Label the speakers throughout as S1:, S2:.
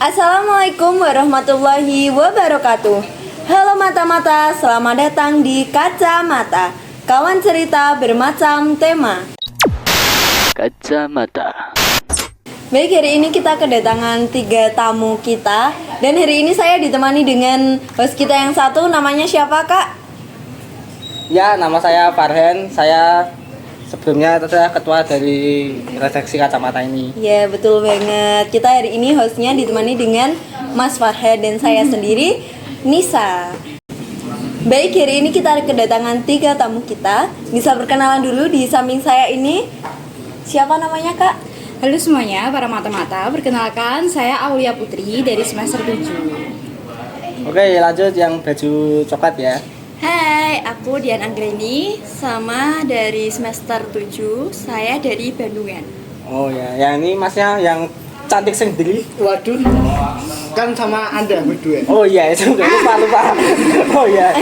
S1: Assalamualaikum warahmatullahi wabarakatuh. Halo mata-mata, selamat datang di Kacamata, kawan cerita bermacam tema.
S2: Kacamata.
S1: Baik, hari ini kita kedatangan 3 tamu kita. Dan hari ini saya ditemani dengan host kita yang satu. Namanya siapa, Kak?
S3: Ya, nama saya Farhan. Saya sebelumnya saya ketua dari redaksi Kacamata ini.
S1: Ya, betul banget. Kita hari ini hostnya ditemani dengan Mas Farhan dan saya sendiri, Nisa. Baik, hari ini kita kedatangan 3 tamu kita. Bisa perkenalan dulu di samping saya ini. Siapa namanya, Kak?
S4: Halo semuanya, para mata-mata. Perkenalkan, saya Aulia Putri dari semester 7.
S3: Oke, lanjut yang baju coklat ya.
S5: Hai, aku Dian Anggreni, sama dari semester 7, saya dari Bandungan.
S3: Oh ya, yang ini masnya yang cantik sendiri.
S6: Waduh, kan sama Anda berdua.
S3: Oh iya, itu lupa. Oh iya.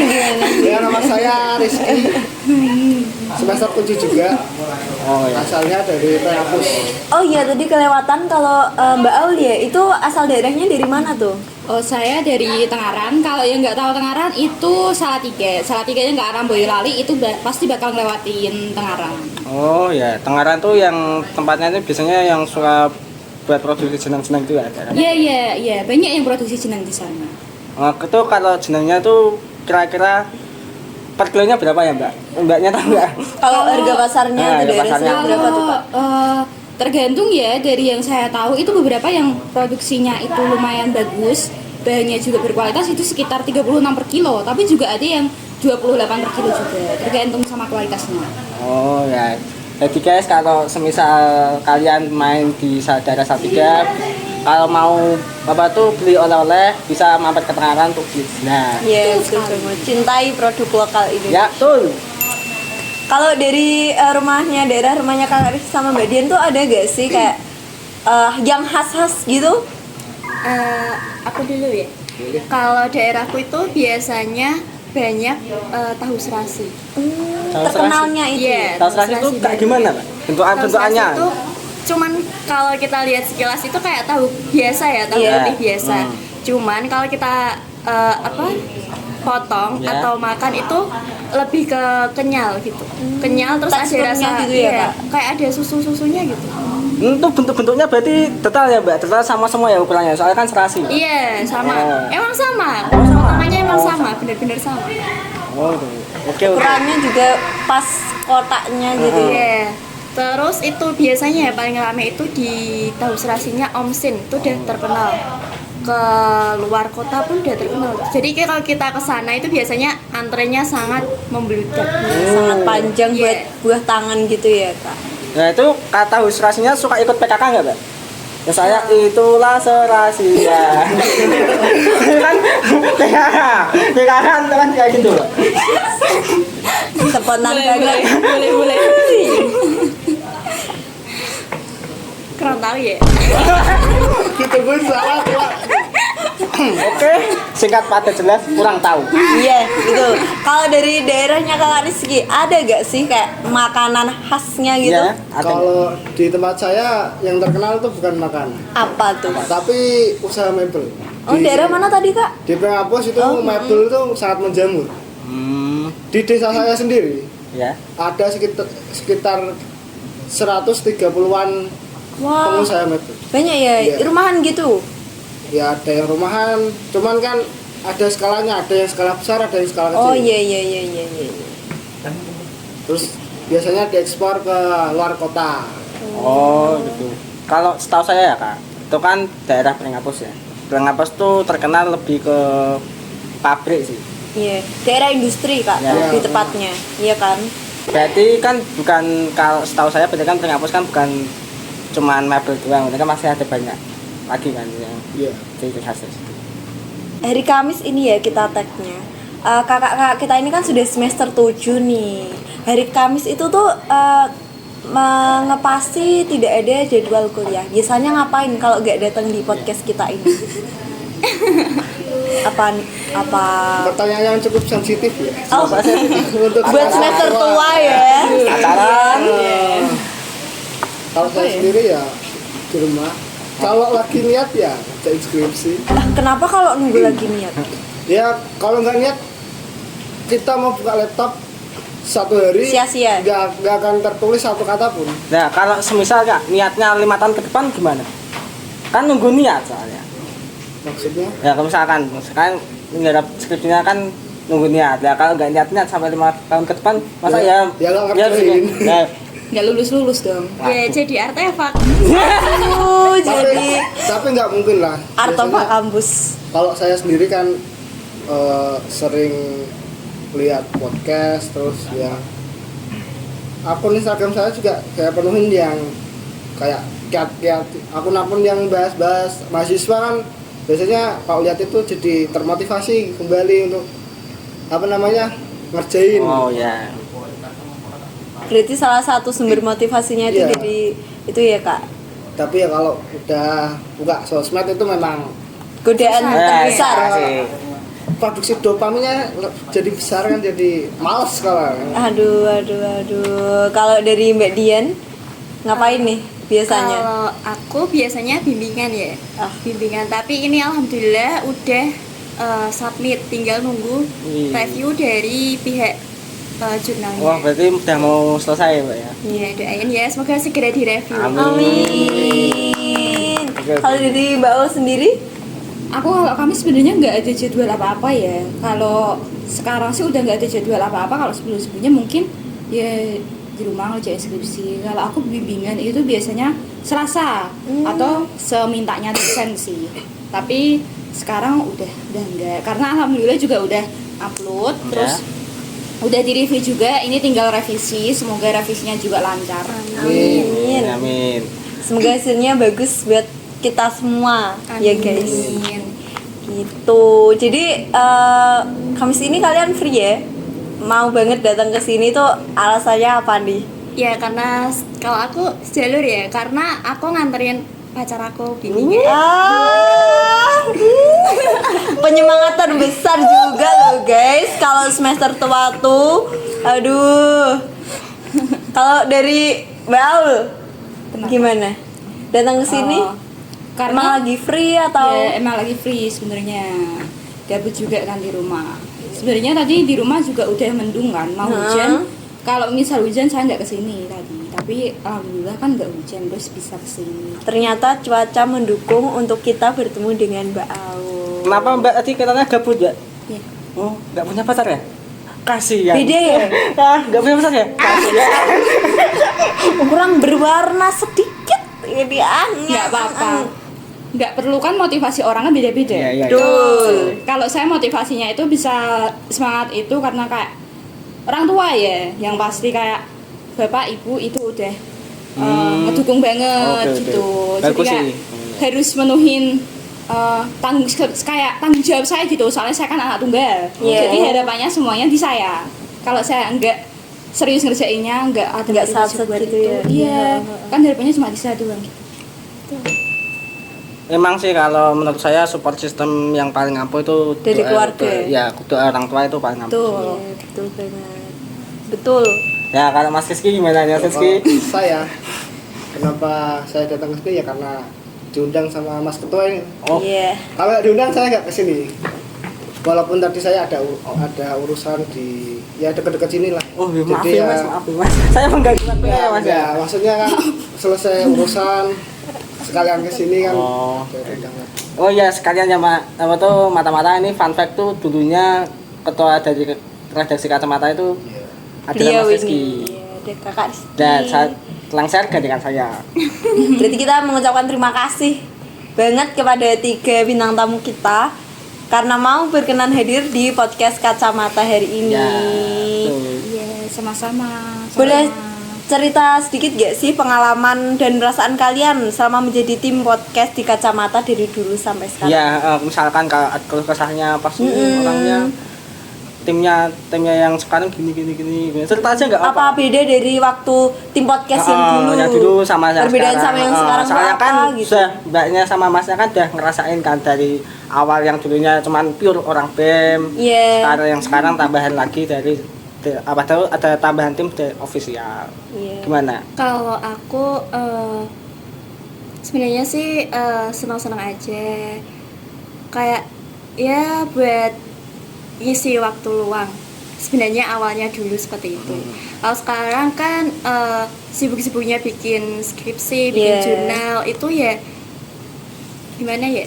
S6: Ya, nama saya Rizky, semester 7 juga.
S3: Oh iya.
S6: Asalnya dari Tayapus.
S1: Oh iya, tadi kelewatan kalau Mbak Aulia itu asal daerahnya dari mana tuh?
S4: Oh, saya dari Tengaran. Kalau yang nggak tahu Tengaran itu Salatiga. Salatигanya ke arah Boyolali itu pasti bakal ngelewatin Tengaran.
S3: Oh ya, Tengaran tuh yang tempatnya itu biasanya yang suka buat produksi jenang-jenang itu ya.
S4: Iya. Banyak yang produksi jenang di sana.
S3: Oh, itu kalau jenangnya tuh kira-kira per kilonya berapa ya, Mbak? Mbaknya tahu nggak?
S1: Kalau harga pasarnya
S3: Nah,
S1: di
S3: harga
S1: daerah
S3: pasarnya.
S1: sini berapa tuh, Pak?
S4: Tergantung ya, dari yang saya tahu itu beberapa yang produksinya itu lumayan bagus, bahannya juga berkualitas, itu sekitar 36 per kilo, tapi juga ada yang 28 per kilo juga, tergantung sama kualitasnya.
S3: Oh ya. Jadi guys, kalau semisal kalian main di daerah Salatiga, kalau mau bapak tuh beli oleh-oleh bisa mampir ke Tengaran untuk beli. Nah,
S1: Iya, betul banget. Cintai produk lokal ini.
S3: ya betul.
S1: Kalau dari daerah rumahnya Kak Aris sama Mbak Dian tuh ada gak sih kayak yang khas-khas gitu?
S5: Aku dulu ya. Kalau daerahku itu biasanya banyak tahu serasi.
S1: Terkenalnya itu.
S5: Iya,
S3: Tahu serasi itu kayak gimana, Pak?
S5: Tahu serasi
S3: Bentukannya?
S5: itu cuman kalau kita lihat sekilas itu kayak tahu biasa ya, tahu
S3: Iya.
S5: putih biasa. Cuman kalau kita potong
S3: Ya.
S5: atau makan itu lebih ke kenyal gitu. Kenyal terus ada
S1: Teksturnya
S5: rasa
S1: gitu ya,
S5: iya,
S1: Kak?
S5: kayak ada susunya gitu.
S3: Itu bentuknya berarti detail ya, Mbak? Detail sama semua ya ukurannya, soalnya kan serasi.
S5: Iya, sama.
S3: Oh.
S5: Emang sama.
S3: Oh, sama.
S5: Potongannya emang sama, benar-benar sama.
S3: Oh, gitu. Oke.
S1: Ukurannya juga pas kotaknya gitu.
S5: Iya. Terus itu biasanya ya paling rame itu di tahu serasinya Om Sin, itu udah terkenal. Ke luar kota pun udah terkenal. Jadi kalau kita ke sana itu biasanya antrenya sangat membludak.
S1: Sangat panjang
S5: Iya.
S1: buat buah tangan gitu ya, Kak.
S3: Nah, itu kata serasinya suka ikut PKK nggak, Mbak? Ya saya itulah serasinya. Kan PKK kan kayak gitu, Mbak.
S1: Spontan banget.
S4: Boleh.
S5: Kurang tahu ya.
S6: Gitu pun salah, Pak.
S3: Oke, singkat padat jelas, kurang tahu.
S1: Iya, gitu. Kalau dari daerahnya Kak Rizky, ada gak sih kayak makanan khasnya gitu?
S3: Iya, ada.
S6: Kalau di tempat saya yang terkenal itu bukan makanan,
S1: Apa tuh?
S6: tapi usaha mebel.
S1: Oh, daerah mana tadi, Kak?
S6: Di Pengapus itu mebel itu sangat menjamur. Di desa saya sendiri
S3: Ya.
S6: ada sekitar 130-an
S1: Wah,
S6: pengusaha mebel.
S1: banyak ya.
S6: Iya.
S1: Rumahan gitu.
S6: Ya ada yang rumahan, cuman kan ada skalanya, ada yang skala besar, ada yang skala kecil.
S1: Oh iya.
S6: Terus biasanya diekspor ke luar kota.
S3: Oh, gitu. Kalau setahu saya ya, Kak, itu kan daerah Pringapus ya. Pringapus tuh terkenal lebih ke pabrik sih.
S1: Iya, daerah industri, Kak,
S3: Iya.
S1: lebih tepatnya. Iya kan?
S3: Berarti kan bukan, kalau setahu saya berarti kan Pringapus kan bukan cuman mebel doang, berarti kan masih ada banyak lagi kan yang
S6: Iya.
S3: ciri khas itu.
S1: Hari Kamis ini ya kita tagnya. Kakak-kakak kita ini kan sudah semester 7 nih. Hari Kamis itu tuh mengepasi tidak ada jadwal kuliah. Biasanya ngapain kalau nggak datang di podcast kita ini? apa
S6: Pertanyaan yang cukup sensitif ya.
S1: Oh,
S6: Untuk
S1: buat semester tua ya.
S3: Pacaran.
S6: Kalau saya sendiri ya di rumah. Kalau lagi niat ya ngerjain skripsi.
S1: Kenapa kalau nunggu lagi niat?
S6: Ya kalau nggak niat kita mau buka laptop satu hari
S1: Sia-sia.
S6: nggak akan tertulis satu kata pun.
S3: Nah, kalau semisal Kak, niatnya 5 tahun ke depan gimana? Kan nunggu niat soalnya.
S6: Maksudnya
S3: Ya kalau misalkan ngarep skripsinya kan nunggu niat. Ya kalau nggak niat sampai 5 tahun ke depan masa
S6: Ya nggak ngerjain.
S3: ya,
S4: Nggak lulus dong.
S5: Ya jadi artefak.
S6: tapi nggak mungkin lah.
S1: Artefak
S6: Biasanya
S1: kampus.
S6: kalau saya sendiri kan sering lihat podcast, terus ya akun Instagram saya juga saya penuhin yang kayak kiat-kiat akun-akun yang bahas-bahas mahasiswa kan biasanya kalau lihat itu jadi termotivasi kembali untuk ngerjain.
S3: Oh ya.
S1: Berarti salah satu sumber motivasinya itu
S6: Iya.
S1: dari itu ya kak.
S6: Tapi ya kalau udah buka sosmed itu memang
S1: Godaan terbesar.
S3: sih.
S6: produksi dopaminnya jadi besar kan, jadi males kalau
S1: Aduh. Kalau dari Mbak Dian ngapain nih biasanya?
S5: Kalau aku biasanya bimbingan ya.
S1: Ah.
S5: Bimbingan, tapi ini alhamdulillah udah submit, tinggal nunggu
S3: Wih.
S5: review dari pihak jurnalnya.
S3: Wah, berarti udah mau selesai, Mbak ya.
S5: Ya, doain ya semoga segera direview.
S1: Amin.
S3: Oke.
S1: Kalau dari Mbak Ul sendiri?
S4: Kalau kami sebenarnya nggak ada jadwal apa-apa ya. Kalau sekarang sih udah nggak ada jadwal apa-apa. Kalau sebelumnya mungkin ya di rumah ngerjain skripsi. Kalau aku bimbingan itu biasanya Selasa atau semintanya dosen sih. Tapi sekarang udah enggak, karena alhamdulillah juga udah upload, terus udah di review juga. Ini tinggal revisi, semoga revisinya juga lancar.
S1: Amin.
S3: Amin.
S1: Semoga hasilnya bagus buat kita semua ya guys.
S5: Amin.
S1: Gitu. Jadi Kamis ini kalian free ya? Mau banget datang ke sini tuh alasannya apa nih?
S5: Ya karena kalau aku jalur ya, karena aku nganterin pacar aku bimbingan.
S1: Penyemangat terbesar juga loh guys kalau semester tua tuh. Aduh. Kalau dari Mbak Aul gimana? Datang ke sini? Emang
S4: Karena
S1: lagi free atau?
S4: ya, emang lagi free sebenarnya. Gabut juga kan di rumah. Sebenarnya tadi di rumah juga udah mendung kan, mau hujan. Kalau misal hujan saya nggak kesini tadi, tapi alhamdulillah kan nggak hujan, terus bisa kesini.
S1: Ternyata cuaca mendukung untuk kita bertemu dengan Mbak Aul.
S3: Kenapa Mbak tadi katanya gabut ya?
S4: Ya.
S3: Oh, nggak punya pacar ya? Kasihan.
S1: Beda ya?
S3: Nggak punya pacar ya? Kasihan.
S1: Kurang berwarna sedikit ini
S4: Nggak apa-apa. Nggak perlu kan, motivasi orang kan beda-beda.
S3: Iya.
S1: Betul.
S4: Kalau saya motivasinya itu bisa semangat itu karena kayak orang tua ya, yang pasti kayak bapak ibu itu udah ngedukung banget
S3: Oke.
S4: gitu. Jadi
S3: Bagus
S4: kayak
S3: sih.
S4: harus menuhin tanggung jawab saya gitu. Soalnya saya kan anak tunggal.
S1: Yeah.
S4: Jadi harapannya semuanya di saya. Kalau saya enggak serius ngerjainnya, enggak ada
S1: Nggak
S4: motivasi
S1: sat-sat
S4: buat
S1: gitu
S4: itu.
S1: ya.
S4: Iya. Kan harapannya cuma di saya doang.
S3: Emang sih kalau menurut saya support system yang paling ampuh itu
S1: Dari keluarga.
S3: Ya, doa orang tua itu paling ampuh.
S4: Tuh.
S1: Iya, betul banget. Betul.
S3: Ya, kalau Mas Rizky gimana ya, Rizky?
S6: Kalau saya kenapa saya datang ke sini ya karena diundang sama Mas Ketua ini.
S3: Oh,
S1: Iya.
S6: Kalau nggak diundang saya nggak kesini. Walaupun tadi saya ada urusan di ya dekat-dekat sini lah.
S3: oh maaf
S6: Jadi
S3: ya Mas, maaf ya Mas. Saya mengganggu waktunya ya Mas ya.
S6: maksudnya kan selesai urusan sekalian kesini kan.
S3: Oh.
S6: Saya diundang.
S3: Oh ya, sekalian ya apa tuh mata-mata ini fun fact tuh dulunya ketua dari redaksi kacamata itu adalah Mas Rizky.
S1: Iya, ada kakak Rizky.
S3: Dan saat langsir gantikan saya.
S1: Berarti kita mengucapkan terima kasih banget kepada 3 bintang tamu kita karena mau berkenan hadir di podcast Kacamata hari ini.
S3: Ya, betul.
S4: Iya, sama-sama.
S1: Boleh
S4: Sama.
S1: cerita sedikit gak sih pengalaman dan perasaan kalian selama menjadi tim podcast di Kacamata dari dulu sampai sekarang?
S3: Ya, misalkan kalau keluh kesahnya pas ini orangnya timnya yang sekarang gini. Cerita aja nggak
S1: Apa beda dari waktu tim podcast yang dulu?
S3: Yang dulu sama yang
S1: Perbedaan
S3: sekarang.
S1: sama yang sekarang tuh
S3: Soalnya
S1: apa
S3: kan
S1: gitu?
S3: sudah mbaknya sama masnya kan udah ngerasain kan dari awal yang dulunya cuman pure orang BEM.
S1: Iya.
S3: Yang sekarang tambahan lagi dari apa tahu ada tambahan tim dari official.
S1: Iya.
S3: Gimana?
S5: Kalau aku Sebenarnya sih senang-senang aja. Kayak ya buat ngisi waktu luang. Sebenarnya awalnya dulu seperti itu. Kalau sekarang kan sibuk-sibuknya bikin skripsi, bikin
S1: Yeah.
S5: jurnal itu ya gimana ya?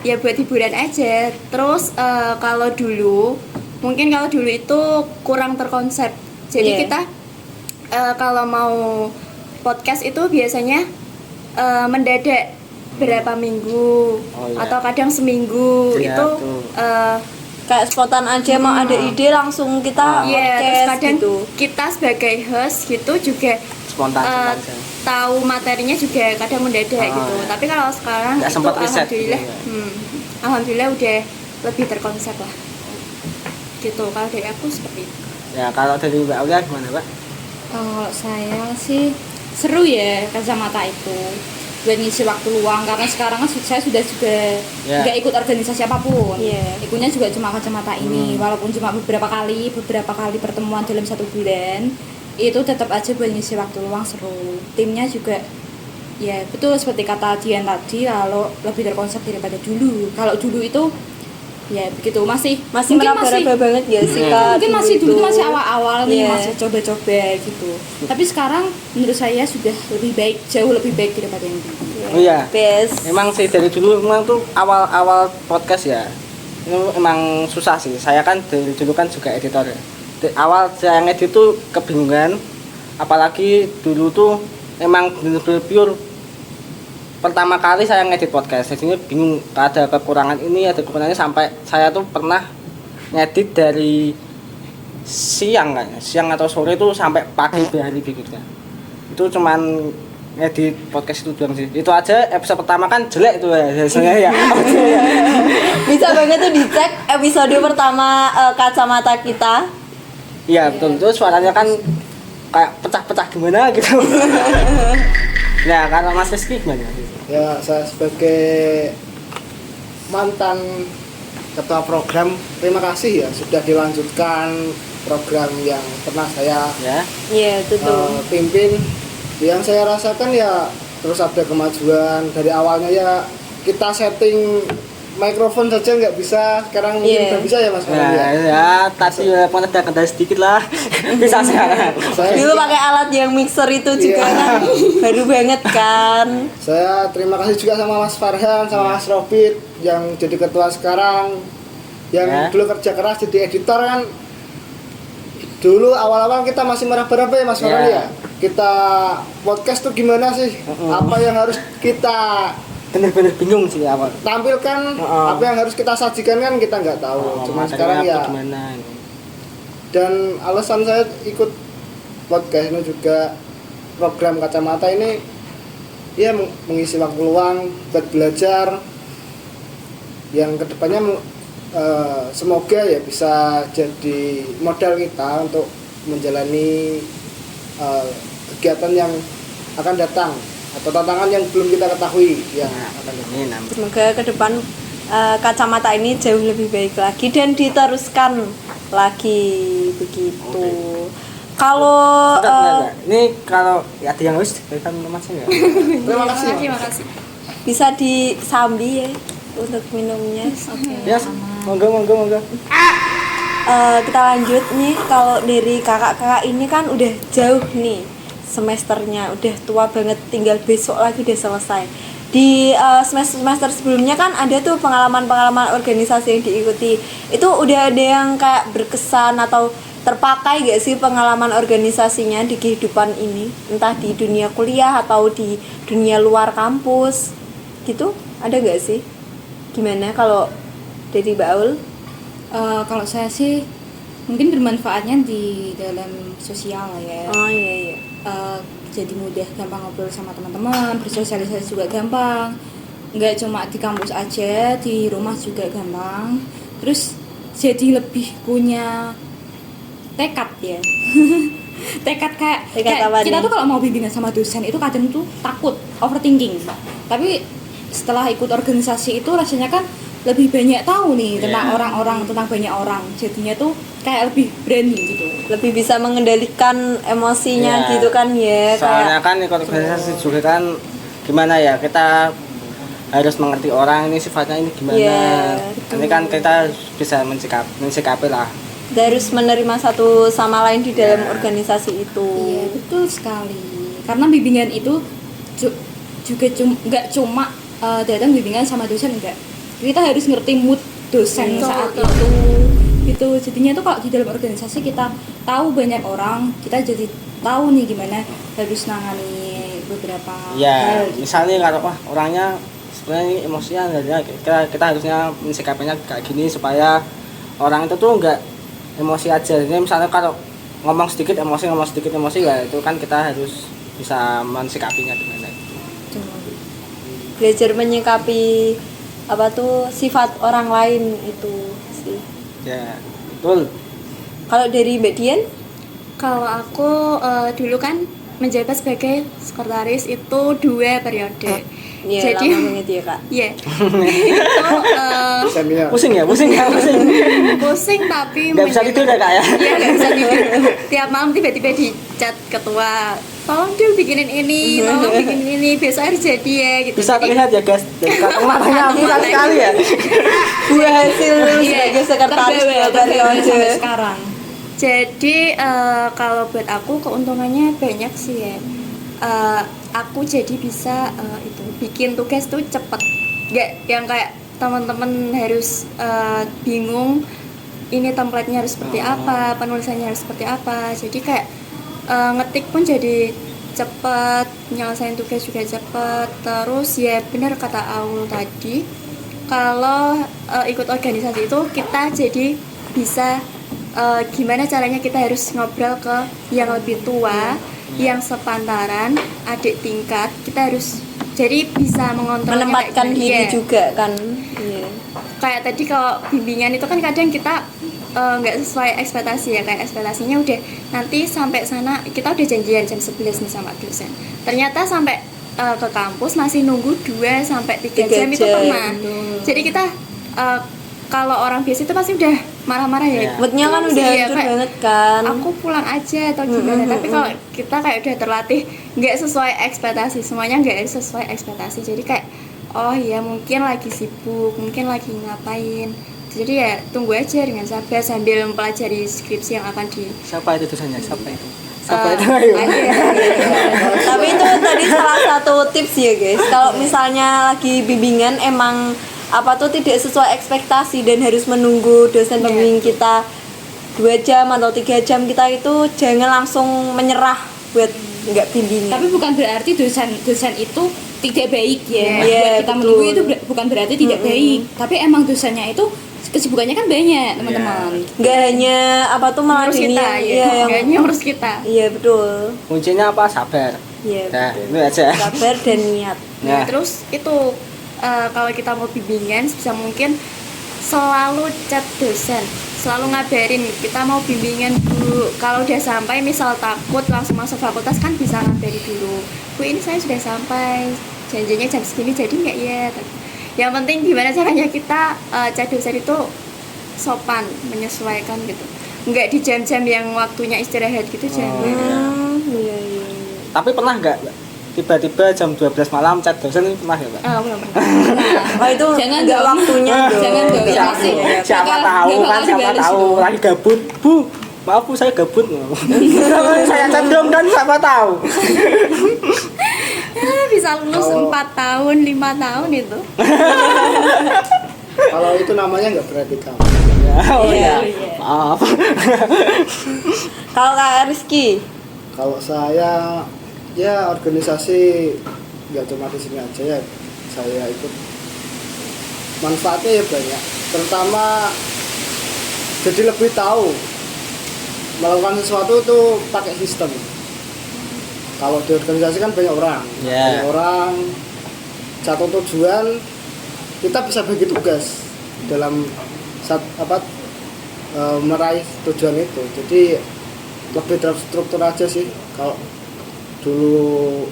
S5: Ya buat hiburan aja. Terus kalau dulu itu kurang terkonsep. Jadi
S1: Yeah.
S5: kita kalau mau podcast itu biasanya mendadak berapa minggu
S3: Oh, iya.
S5: atau kadang seminggu
S3: Iya,
S5: itu
S3: tuh.
S1: Kayak spontan aja mau ada ide langsung kita
S5: iya, terus
S1: podcast
S5: kadang
S1: gitu.
S5: kita sebagai host gitu juga
S3: Spontan
S5: eh,
S3: aja.
S5: tahu materinya juga kadang mendadak gitu.
S3: iya.
S5: Tapi kalau sekarang
S3: Nggak
S5: itu
S3: sempat riset
S5: alhamdulillah,
S3: gitu ya.
S5: alhamdulillah udah lebih terkonsep lah. Gitu. Kalau dari aku seperti itu.
S3: Ya kalau dari Mbak Aulia gimana Mbak?
S4: Kalau saya sih seru ya kacamata itu buat ngisi waktu luang, karena sekarang kan saya sudah juga
S3: Ya.
S4: nggak ikut organisasi apapun.
S1: Iya.
S4: Ikutnya juga cuma kacamata ini, walaupun cuma beberapa kali pertemuan dalam 1 bulan, itu tetap aja buat ngisi waktu luang seru. Timnya juga ya betul seperti kata Dian tadi, kalau lebih terkonsep daripada dulu. Kalau dulu itu ya begitu masih
S1: Masih
S4: mungkin
S1: meraba-raba banget ya sih
S3: Hmm.
S1: Kak.
S4: mungkin masih dulu itu masih awal-awal nih,
S1: Iya.
S4: masih coba-coba gitu. Tapi sekarang menurut saya sudah lebih baik, jauh lebih baik daripada yang dulu.
S3: Oh iya.
S1: Best.
S3: Emang sih dari dulu emang tuh awal-awal podcast ya itu emang susah sih. Saya kan dari dulu kan juga editor ya. Dari awal saya ngedit tuh kebingungan, apalagi dulu tuh emang bener-bener pure pertama kali saya ngedit podcast. Jadinya bingung, ada kekurangan ini, ada kekurangannya, sampai saya tuh pernah ngedit dari siang atau sore tuh sampai pagi berhari bikinnya. Itu cuman ngedit podcast itu doang sih. Itu aja episode pertama kan jelek tuh ya biasanya ya.
S1: Bisa banget tuh dicek episode pertama kacamata kita.
S3: Iya betul, itu suaranya kan kayak pecah-pecah gimana gitu. Nah kalau Mas Rizky gimana?
S6: Ya, saya sebagai mantan ketua program, terima kasih ya sudah dilanjutkan program yang pernah saya
S3: Ya.
S1: Iya, itu tuh.
S6: pimpin. Yang saya rasakan ya terus ada kemajuan dari awalnya ya kita setting mikrofon saja nggak bisa, sekarang mungkin
S1: Iya.
S6: udah bisa ya Mas
S3: Ya,
S6: Fahri
S3: ya tadi pun ada kendala sedikit lah. Bisa sekarang.
S1: Dulu pakai alat yang mixer itu juga
S6: Iya.
S1: kan baru banget kan.
S6: Saya terima kasih juga sama Mas Farhan, sama Mas Robit yang jadi ketua sekarang, yang
S3: Ya.
S6: dulu kerja keras jadi editor kan. Dulu awal-awal kita masih meraba-raba ya Mas Farhan ya. Kita podcast tuh gimana sih? Apa yang harus kita
S3: Bener-bener bingung sih awal.
S6: tampilkan, apa yang harus kita sajikan kan kita nggak tahu. Cuma
S3: Materinya
S6: sekarang
S3: apa
S6: ya.
S3: gimana?
S6: Dan alasan saya ikut podcast ini juga program kacamata ini ya mengisi waktu luang buat belajar yang kedepannya semoga ya bisa jadi modal kita untuk menjalani kegiatan yang akan datang atau tantangan yang belum kita ketahui yang akan datang.
S3: Ini namanya.
S1: Semoga ke depan kacamata ini jauh lebih baik lagi dan diteruskan lagi begitu. Kalau
S3: Bentar, bentar. Ini kalau ya ada yang harus diberikan Masnya nggak?
S6: Terima kasih. Mas.
S5: Terima kasih.
S1: bisa disambi ya untuk minumnya.
S3: Ya, monggo.
S1: Kita lanjut nih, kalau dari kakak-kakak ini kan udah jauh nih semesternya, udah tua banget, tinggal besok lagi udah selesai. Di semester sebelumnya kan ada tuh pengalaman-pengalaman organisasi yang diikuti. Itu udah ada yang kayak berkesan atau terpakai gak sih pengalaman organisasinya di kehidupan ini? Entah di dunia kuliah atau di dunia luar kampus gitu, ada gak sih? Gimana kalau dari Mbak Aul?
S4: Kalau saya sih mungkin bermanfaatnya di dalam sosial ya.
S1: Oh iya.
S4: Jadi mudah gampang ngobrol sama teman-teman, bersosialisasi juga gampang. Nggak cuma di kampus aja, di rumah juga gampang. Terus jadi lebih punya tekad ya. Tekad kayak
S1: apa
S4: kita
S1: nih?
S4: tuh kalau mau bimbingan sama dosen itu kadang tuh takut, overthinking. Tapi setelah ikut organisasi itu rasanya kan lebih banyak tahu nih tentang orang-orang, tentang banyak orang. Jadinya tuh kayak lebih berani gitu.
S1: Lebih bisa mengendalikan emosinya
S3: Iya.
S1: gitu kan ya.
S3: Soalnya
S1: Kayak
S3: kan ikut organisasi juga kan gimana ya, kita harus mengerti orang ini sifatnya ini gimana.
S1: Iya,
S3: Nanti kan kita bisa mensikapi lah.
S1: Kita harus menerima satu sama lain di dalam organisasi itu.
S4: Iya, betul sekali. Karena bimbingan itu juga nggak cuma datang bimbingan sama dosen, enggak. Kita harus ngerti mood dosen
S5: Betul,
S4: saat
S5: betul.
S4: itu. Gitu. Jadinya tuh kalau di dalam organisasi kita tahu banyak orang, kita jadi tahu nih gimana harus nangani beberapa
S3: Ya,
S4: hal gitu.
S3: misalnya kalau wah orangnya sebenarnya ini emosian, ya kita harusnya mensikapinya kayak gini supaya orang itu tuh enggak emosi aja. Ini misalnya kalau ngomong sedikit emosi ya itu kan kita harus bisa mensikapinya gimana.
S1: Belajar menyikapi apa tuh sifat orang lain itu sih.
S3: Ya, betul.
S1: Kalau dari Mbak Dian?
S5: Kalau aku dulu kan menjabat sebagai sekretaris itu 2 periode.
S1: Iya,
S5: Jadi
S1: lama banget ya Kak.
S5: iya. Itu
S6: Seminar.
S3: Pusing.
S5: pusing tapi
S3: Nggak bisa tidur ya Kak ya?
S5: Iya, nggak bisa tidur. Tiap malam tiba-tiba di chat ketua, tolong dia bikinin ini, tolong bikinin ini, besok harus jadi ya gitu.
S3: Bisa
S5: Jadi,
S3: terlihat ya guys, dari kantong matanya akurat sekali ya.
S1: Gue hasil lulus
S5: Iya,
S1: sebagai sekretaris
S4: Terbawa
S1: 2 periode.
S4: sampai sekarang.
S5: jadi kalau buat aku keuntungannya banyak sih ya. Aku jadi bisa itu bikin tugas tuh cepet, nggak yang kayak teman-teman harus bingung ini template-nya harus seperti apa, penulisannya harus seperti apa. Jadi kayak ngetik pun jadi cepet, nyelesain tugas juga cepet. Terus ya benar kata Aul tadi, kalau ikut organisasi itu kita jadi bisa gimana caranya kita harus ngobrol ke yang lebih tua, yang sepantaran, adik tingkat. Kita harus jadi bisa mengontrolnya
S1: Menempatkan
S5: kayak gimana.
S1: diri
S5: Iya.
S1: juga kan. Iya.
S5: Kayak tadi kalau bimbingan itu kan kadang kita nggak sesuai ekspektasi ya, kayak ekspektasinya udah nanti sampai sana kita udah janjian jam 11 nih sama dosen, ternyata sampai ke kampus masih nunggu 2 sampai 3
S1: 3
S5: jam itu
S1: jam.
S5: pernah. Jadi kita kalau orang biasa itu pasti udah marah-marah ya.
S3: Iya.
S1: Moodnya kan udah
S5: Iya,
S1: hancur
S5: kayak,
S1: banget kan.
S5: aku pulang aja atau gimana. Tapi kalau kita kayak udah terlatih nggak sesuai ekspektasi, semuanya nggak harus sesuai ekspektasi. Jadi kayak oh ya mungkin lagi sibuk, mungkin lagi ngapain. Jadi ya tunggu aja dengan sabar sambil mempelajari skripsi yang akan di
S3: Siapa itu dosennya? Siapa itu? Siapa
S5: eh,
S3: itu? Ayo.
S1: Tapi itu tadi salah satu tips ya guys. Kalau misalnya lagi bimbingan emang apa tuh tidak sesuai ekspektasi dan harus menunggu dosen pembimbing kita 2 jam atau 3 jam, kita itu jangan langsung menyerah buat nggak bimbingan.
S4: Tapi bukan berarti dosen itu tidak baik ya.
S1: Iya,
S4: Buat kita
S1: betul.
S4: menunggu itu bukan berarti tidak baik. Tapi emang dosennya itu kesibukannya kan banyak teman-teman.
S1: Nggak hanya apa tuh
S5: ngurus
S1: meladeni
S5: kita
S1: yang
S5: ya.
S1: iya, yang
S5: Kayaknya ngurus kita.
S1: iya betul.
S3: Kuncinya apa? Sabar.
S1: Iya
S3: Nah,
S1: betul.
S3: itu aja.
S1: Sabar dan niat.
S5: Nah,
S3: Nah.
S5: terus itu kalau kita mau bimbingan sebisa mungkin selalu chat dosen, selalu ngabarin kita mau bimbingan dulu. Kalau udah sampai misal takut langsung masuk fakultas kan bisa ngabari dulu. Bu ini saya sudah sampai, janjinya jam segini jadi nggak ya? Yang penting gimana caranya kita chat dosen itu sopan, menyesuaikan gitu. Nggak di jam-jam yang waktunya istirahat gitu jangan.
S1: Iya iya.
S3: Tapi pernah nggak Mbak? Tiba-tiba jam 12 malam chat dosen ini pernah nggak Mbak?
S5: Belum pernah.
S1: Oh itu
S4: Jangan
S1: nggak
S4: dong.
S1: waktunya dong.
S4: Jangan dong,
S1: Nggak
S4: ya,
S1: waktunya.
S4: masih.
S3: Siapa
S4: Bakal-
S3: tahu
S4: nggak
S3: kan,
S4: bakal
S3: siapa
S4: dibales
S3: tahu
S4: dong.
S3: lagi gabut. Bu, maaf Bu saya gabut. Saya chat dong kan siapa tahu.
S5: Bisa lulus
S6: Kalau-
S5: 4 tahun, 5 tahun itu.
S6: Kalau itu namanya nggak berarti kamu.
S3: Ya, oh
S1: Iya,
S3: ya. Maaf.
S1: Kalau Kak Rizky,
S6: Kalau saya ya organisasi nggak cuma di sini aja ya, saya ikut, manfaatnya ya banyak, terutama jadi lebih tahu melakukan sesuatu itu pakai sistem. Kalau di organisasi kan banyak orang,
S3: Ya.
S6: banyak orang, satu tujuan, kita bisa bagi tugas dalam meraih tujuan itu. Jadi lebih terstruktur aja sih. Kalau dulu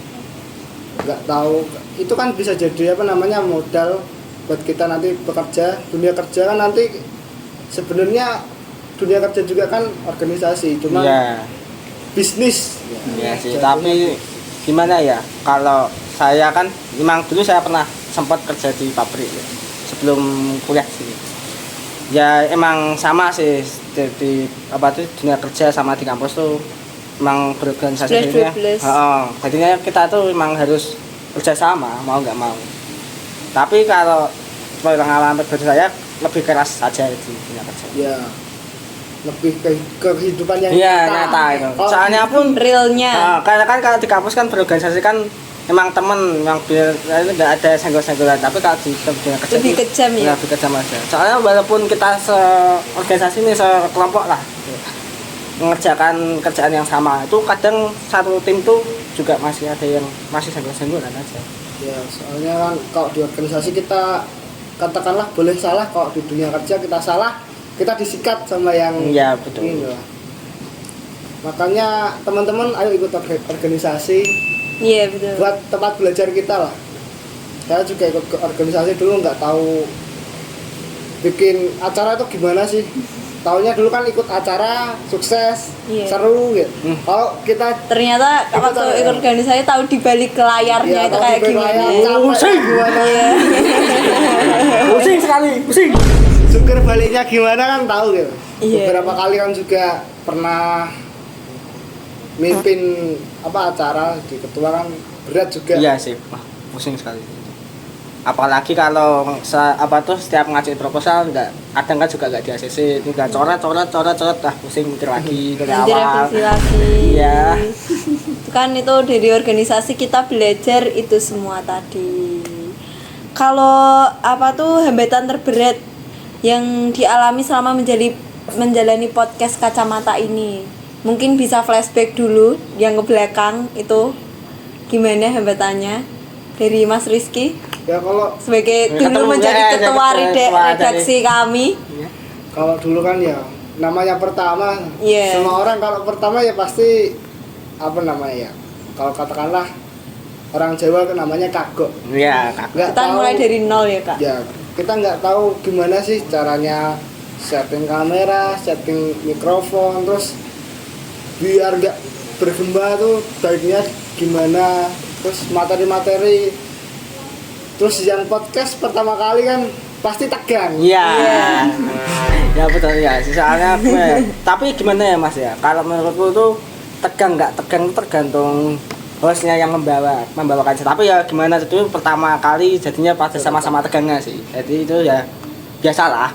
S6: nggak tahu, itu kan bisa jadi modal buat kita nanti bekerja, dunia kerja kan nanti sebenarnya dunia kerja juga kan organisasi, cuma
S3: Iya.
S6: bisnis.
S3: Iya sih, tapi gimana ya? Kalau saya kan memang dulu saya pernah sempat kerja di pabrik ya, sebelum kuliah sini. Ya emang sama sih di apa tuh dunia kerja sama di kampus tuh emang berorganisasi jadinya.
S1: 12.
S3: Jadinya kita tuh emang harus kerjasama mau nggak mau. Tapi kalau pengalaman pribadi saya lebih keras saja di dunia kerja.
S6: Ya lebih ke kehidupan yang
S3: Iya nyata itu.
S6: Oh,
S3: Soalnya pun
S1: realnya.
S3: karena kan kalau di kampus kan berorganisasi kan emang temen yang biar nggak ada senggol-senggolan, tapi kalau di dunia kerja
S1: Lebih
S3: itu
S1: kejam ya?
S3: lebih kejam aja. Soalnya walaupun kita seorganisasi ini sekelompok lah mengerjakan kerjaan yang sama, itu kadang satu tim tuh juga masih ada yang masih senggol-senggolan aja.
S6: Ya soalnya kan kalau di organisasi kita katakanlah boleh salah, kalau di dunia kerja kita salah kita disikat sama yang
S3: Iya betul.
S6: ini lah. Makanya teman-teman ayo ikut organisasi
S1: Iya betul.
S6: buat tempat belajar kita lah. Saya juga ikut ke organisasi dulu nggak tahu bikin acara itu gimana sih. Taunya dulu kan ikut acara sukses,
S1: Iya.
S6: seru gitu. Kalau kita
S1: Ternyata
S6: Ikut
S1: waktu
S6: apa ya?
S1: ikut organisasi tahu di balik layarnya itu
S6: tahu
S1: kayak
S6: di balik
S1: gimana.
S6: layar, capek
S3: Pusing.
S6: gimana.
S3: Pusing sekali, pusing.
S6: Syukur baliknya gimana kan tahu gitu.
S1: Iya.
S6: Beberapa kali kan juga pernah mimpin apa acara di ketua kan berat juga.
S3: Iya sih, wah, pusing sekali. Apalagi kalau apa tuh setiap ngajuin proposal nggak kadang kan juga nggak di ACC, tinggal coret pusing mikir lagi dari
S1: Nanti
S3: awal.
S1: revisi lagi.
S3: Iya.
S1: Itu kan itu dari organisasi kita belajar itu semua tadi. Kalau apa tuh hambatan terberat yang dialami selama menjalani podcast kacamata ini? Mungkin bisa flashback dulu yang ke belakang itu gimana hambatannya dari Mas Rizky
S6: Ya kalau
S1: sebagai
S3: Ketemu,
S1: dulu menjadi
S3: ya,
S1: ketua
S3: jadi ketua
S1: redaksi kami.
S6: kalau dulu kan ya namanya pertama,
S1: Iya.
S6: semua orang kalau pertama ya pasti apa namanya ya. Kalau katakanlah orang Jawa kan namanya kagok.
S3: Iya, Kak.
S6: Nggak
S1: Kita
S6: tahu,
S1: mulai dari nol ya kak.
S6: ya kita nggak tahu gimana sih caranya setting kamera, setting mikrofon, terus biar nggak bergema tuh baiknya gimana, terus materi-materi. Terus yang podcast pertama kali kan pasti tegang.
S3: Iya. Ya betul ya. Soalnya tapi gimana ya Mas ya? Kalau menurutku tuh tegang nggak tegang itu tergantung hostnya yang membawakan. Tapi ya gimana itu pertama kali jadinya pada sama-sama tegangnya sih. Jadi itu ya biasalah.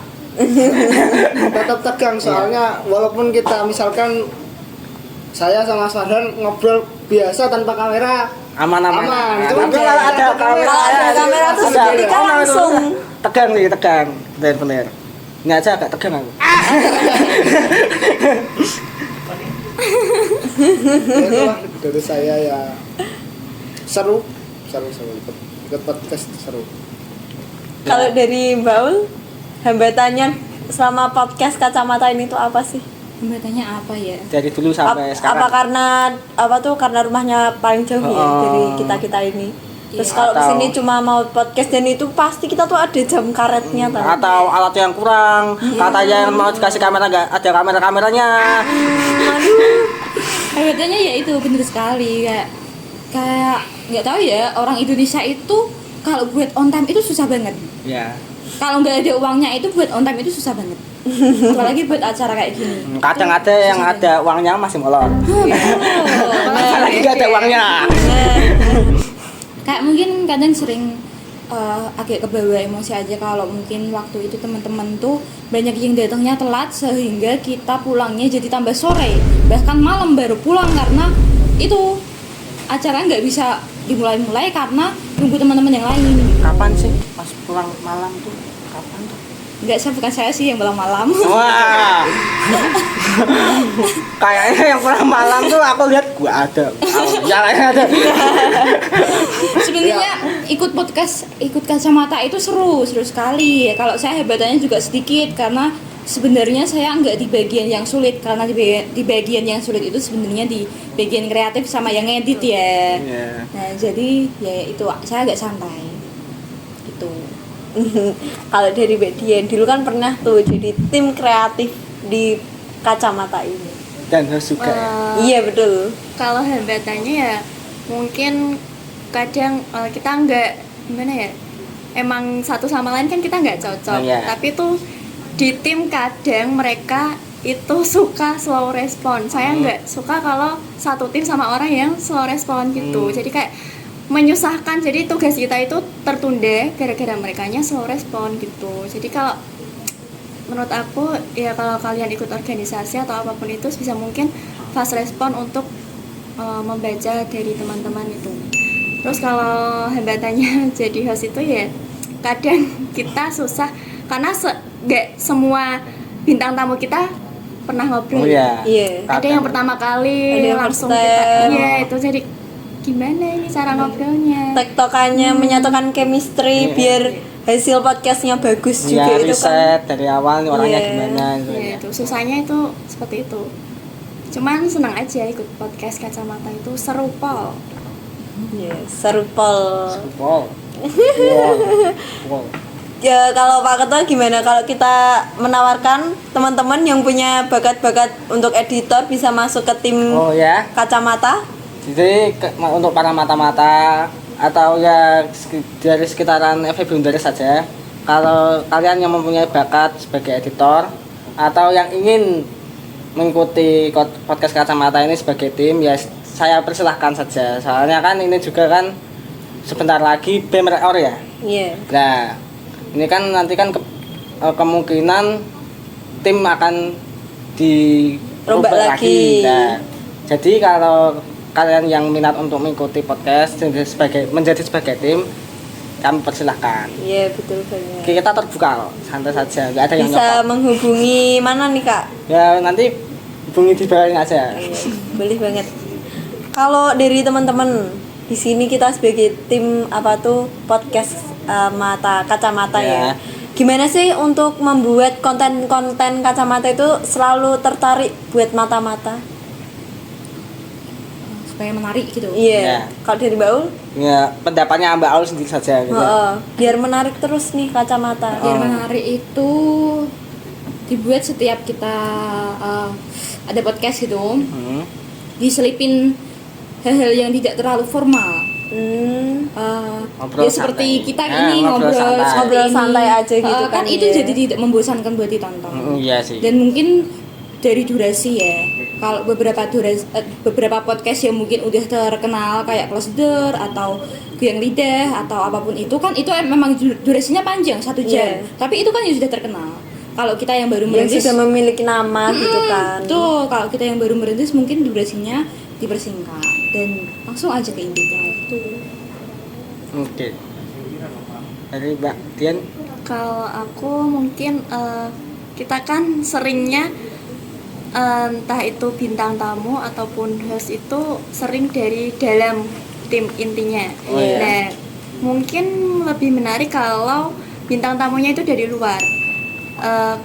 S6: Tetap tegang soalnya walaupun kita misalkan saya sama Farhan ngobrol biasa tanpa kamera
S3: Aman-aman.
S6: Aman.
S3: Tapi kalau ada kamera,
S1: Kalau ada kamera tuh
S3: ada.
S1: seketika langsung.
S3: Tegang nih, tegang. Bener-bener. Ini aja agak tegang aku.
S6: ya itulah dari saya ya seru ikut podcast seru.
S1: Kalau dari Mbak Ul, hambatannya selama podcast kacamata ini tuh apa sih?
S4: Hambatannya apa ya?
S3: Dari dulu sampai sekarang.
S1: Apa karena apa tuh karena rumahnya paling jauh ya
S3: Oh.
S1: dari kita ini. Terus
S4: Iya.
S1: kalau
S3: Atau-
S1: kesini cuma mau podcast dan itu pasti kita tuh ada jam karetnya tadi.
S3: Atau alat yang kurang, katanya yang mau dikasih kamera nggak ada kameranya.
S4: Hambatannya ya itu bener sekali kayak nggak tahu ya, orang Indonesia itu kalau buat on time itu susah banget.
S3: Ya.
S4: Kalau nggak ada uangnya itu buat on time itu susah banget. Apalagi buat acara kayak gini.
S3: Kadang
S4: Itu
S3: ada yang
S4: susah
S3: ada uangnya masih molor. Apalagi nggak ada uangnya.
S4: Kayak mungkin kadang sering agak kebawa emosi aja kalau mungkin waktu itu teman-teman tuh banyak yang datangnya telat sehingga kita pulangnya jadi tambah sore, bahkan malam baru pulang karena itu acara nggak bisa dimulai karena nunggu teman-teman yang lain.
S3: Kapan sih pas pulang malam tuh? Kapan tuh?
S4: Nggak, bukan saya sih yang pulang malam.
S3: Wah. Kayaknya yang pulang malam tuh aku lihat gua ada. Ya ada.
S4: Sebenarnya ikut podcast, ikut kacamata itu seru sekali. Kalau saya hebatannya juga sedikit karena sebenarnya saya nggak di bagian yang sulit, karena di bagian yang sulit itu sebenarnya di bagian kreatif sama yang ngedit ya.
S3: Iya.
S4: Nah jadi ya itu saya agak santai gitu.
S1: Kalau dari Mbak Dian dulu kan pernah tuh jadi tim kreatif di kacamata ini.
S3: Dan harus juga ya.
S1: Iya betul.
S5: Kalau hambatannya ya mungkin kadang kita nggak gimana ya, emang satu sama lain kan kita nggak cocok.
S3: Iya.
S5: Tapi tuh di tim kadang mereka itu suka slow respon. Saya nggak suka kalau satu tim sama orang yang slow respon gitu. Jadi kayak menyusahkan. Jadi tugas kita itu tertunda gara-gara merekanya slow respon gitu. Jadi kalau menurut aku ya, kalau kalian ikut organisasi atau apapun itu bisa mungkin fast respon untuk membaca dari teman-teman itu. Terus kalau hambatannya jadi host itu ya kadang kita susah karena gak semua bintang tamu kita pernah ngobrol.
S3: Oh iya.
S1: Iya.
S5: Ada yang pertama kali
S1: Ada yang
S5: langsung
S1: first
S5: kita,
S1: time.
S5: iya itu jadi gimana ini cara ngobrolnya.
S1: Tektokannya menyatukan chemistry
S3: Iya.
S1: biar hasil podcastnya bagus juga
S3: Ya,
S1: itu kan.
S3: riset dari awal nih orangnya
S1: Iya.
S3: gimana gitu.
S5: Ya itu susahnya itu seperti itu. Cuman senang aja ikut podcast Kacamata itu seru pol.
S1: Iya, seru pol.
S3: Wow. Wow. Wow.
S1: Ya kalau Pak Ketua gimana kalau kita menawarkan teman-teman yang punya bakat-bakat untuk editor bisa masuk ke tim
S3: Oh ya.
S1: Kacamata?
S3: Jadi untuk para mata-mata atau ya dari sekitaran FEB Undaris saja, kalau kalian yang mempunyai bakat sebagai editor atau yang ingin mengikuti podcast Kacamata ini sebagai tim, ya saya persilahkan saja. Soalnya kan ini juga kan sebentar lagi BMR ya.
S1: Iya.
S3: Nah, ini kan nanti kan kemungkinan tim akan
S1: Rombak
S3: dirubah
S1: lagi.
S3: Nah, jadi kalau kalian yang minat untuk mengikuti podcast menjadi sebagai tim, kami persilahkan.
S1: Iya, betul banget.
S3: Kita terbuka kok, santai saja, nggak ada yang
S1: Bisa
S3: nyokap.
S1: menghubungi mana nih Kak?
S3: Ya nanti hubungi di bawah ini aja.
S1: Iya, boleh banget. Kalau dari teman-teman di sini kita sebagai tim apa tuh podcast Kacamata ya.
S3: Ya.
S1: Gimana sih untuk membuat konten-konten Kacamata itu selalu tertarik buat mata-mata?
S4: supaya menarik gitu.
S1: Iya.
S3: Ya.
S1: Kalau dari Baul,
S3: Ya pendapatnya Mbak Aul sendiri saja gitu.
S1: biar menarik terus nih Kacamata.
S4: Biar menarik itu dibuat setiap kita ada podcast gitu,
S3: Hmm.
S4: diselipin hal-hal yang tidak terlalu formal.
S3: Ngobrol
S4: Ya seperti
S3: santai.
S4: kita
S3: Ya,
S4: ini
S3: ngobrol santai.
S4: seperti
S1: Ngobrol
S4: ini.
S1: santai aja gitu
S4: Kan
S1: kan,
S4: itu
S1: ya.
S4: jadi tidak membosankan buat ditonton.
S3: Iya sih.
S4: Dan mungkin dari durasi ya, kalau beberapa podcast yang mungkin udah terkenal kayak Close Door atau Goyang Lidah atau apapun itu kan itu memang durasinya panjang 1 jam.
S1: Iya.
S4: Tapi itu kan ya sudah terkenal. Kalau kita yang baru
S1: Yang
S4: merintis,
S1: sudah memiliki nama gitu kan.
S4: tuh kalau kita yang baru merintis mungkin durasinya dipersingkat dan langsung aja ke intinya gitu.
S3: Oke. Jadi Mbak Dian,
S5: Kalau aku mungkin kita kan seringnya entah itu bintang tamu ataupun host itu sering dari dalam tim intinya.
S3: Oh, iya.
S5: Nah, mungkin lebih menarik kalau bintang tamunya itu dari luar.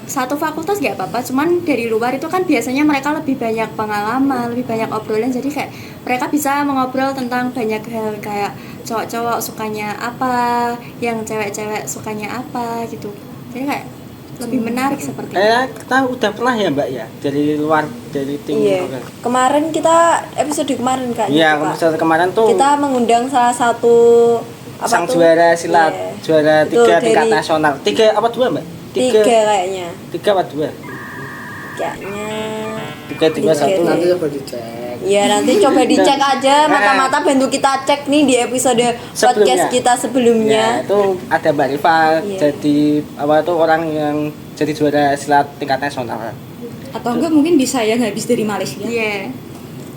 S5: Satu fakultas nggak apa-apa, cuman dari luar itu kan biasanya mereka lebih banyak pengalaman, lebih banyak obrolan, jadi kayak mereka bisa mengobrol tentang banyak hal kayak cowok-cowok sukanya apa, yang cewek-cewek sukanya apa gitu. Jadi kayak lebih menarik seperti itu.
S3: kita udah pernah ya Mbak ya dari luar dari tim.
S1: Iya. Kemarin kita episode kemarin Kak.
S3: Iya,
S1: gitu, Kak.
S3: episode kemarin tuh
S1: Kita mengundang salah satu
S3: sang
S1: tuh?
S3: juara silat,
S1: Iya.
S3: juara
S1: Betul,
S3: 3 tingkat
S1: dari
S3: nasional. 3 apa 2 Mbak?
S1: 3 kayaknya.
S3: 3 apa 2?
S1: Kayaknya
S3: 3
S1: Tiga.
S3: 1.
S6: Nanti coba dicek.
S1: ya nanti coba dicek aja mata-mata bantu kita cek nih di episode podcast kita
S3: Ya,
S1: sebelumnya.
S3: itu ada Mbak Riva
S1: Iya.
S3: jadi apa tuh orang yang jadi juara silat tingkat nasional.
S4: Atau enggak mungkin bisa yang habis dari Malaysia.
S5: Iya.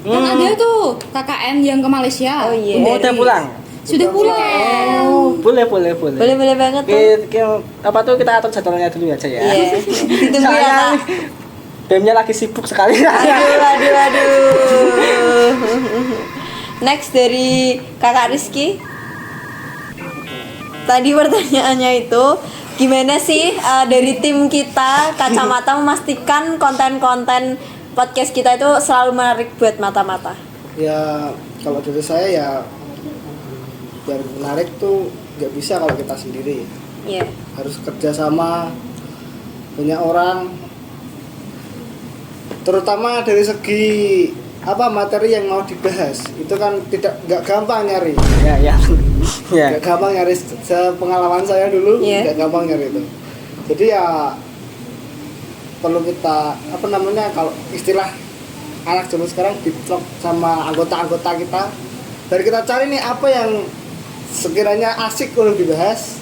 S4: Kan ada tuh KKN yang ke Malaysia.
S1: Oh iya.
S3: Oh, udah pulang.
S4: Sudah pulang.
S3: Oh, boleh.
S1: Boleh banget tuh.
S3: Apa tuh kita atur jadwalnya dulu aja ya.
S1: Iya. Ditunggu ya,
S3: Soalnya
S1: Kak.
S3: BEM-nya lagi sibuk sekali.
S1: Aduh. Next dari Kakak Rizky. Tadi pertanyaannya itu gimana sih dari tim kita Kacamata memastikan konten-konten podcast kita itu selalu menarik buat mata-mata?
S6: Ya kalau dari saya ya biar menarik tuh nggak bisa kalau kita sendiri,
S1: Iya.
S6: harus kerja sama banyak orang, terutama dari segi apa materi yang mau dibahas itu kan nggak gampang nyari.
S3: Ya, ya. Ya.
S6: Nggak gampang nyari, sepengalaman saya dulu
S1: Iya.
S6: nggak gampang nyari itu. Jadi ya perlu kita apa namanya, kalau istilah anak zaman sekarang diplok sama anggota-anggota kita, dari kita cari nih apa yang sekiranya asik untuk dibahas,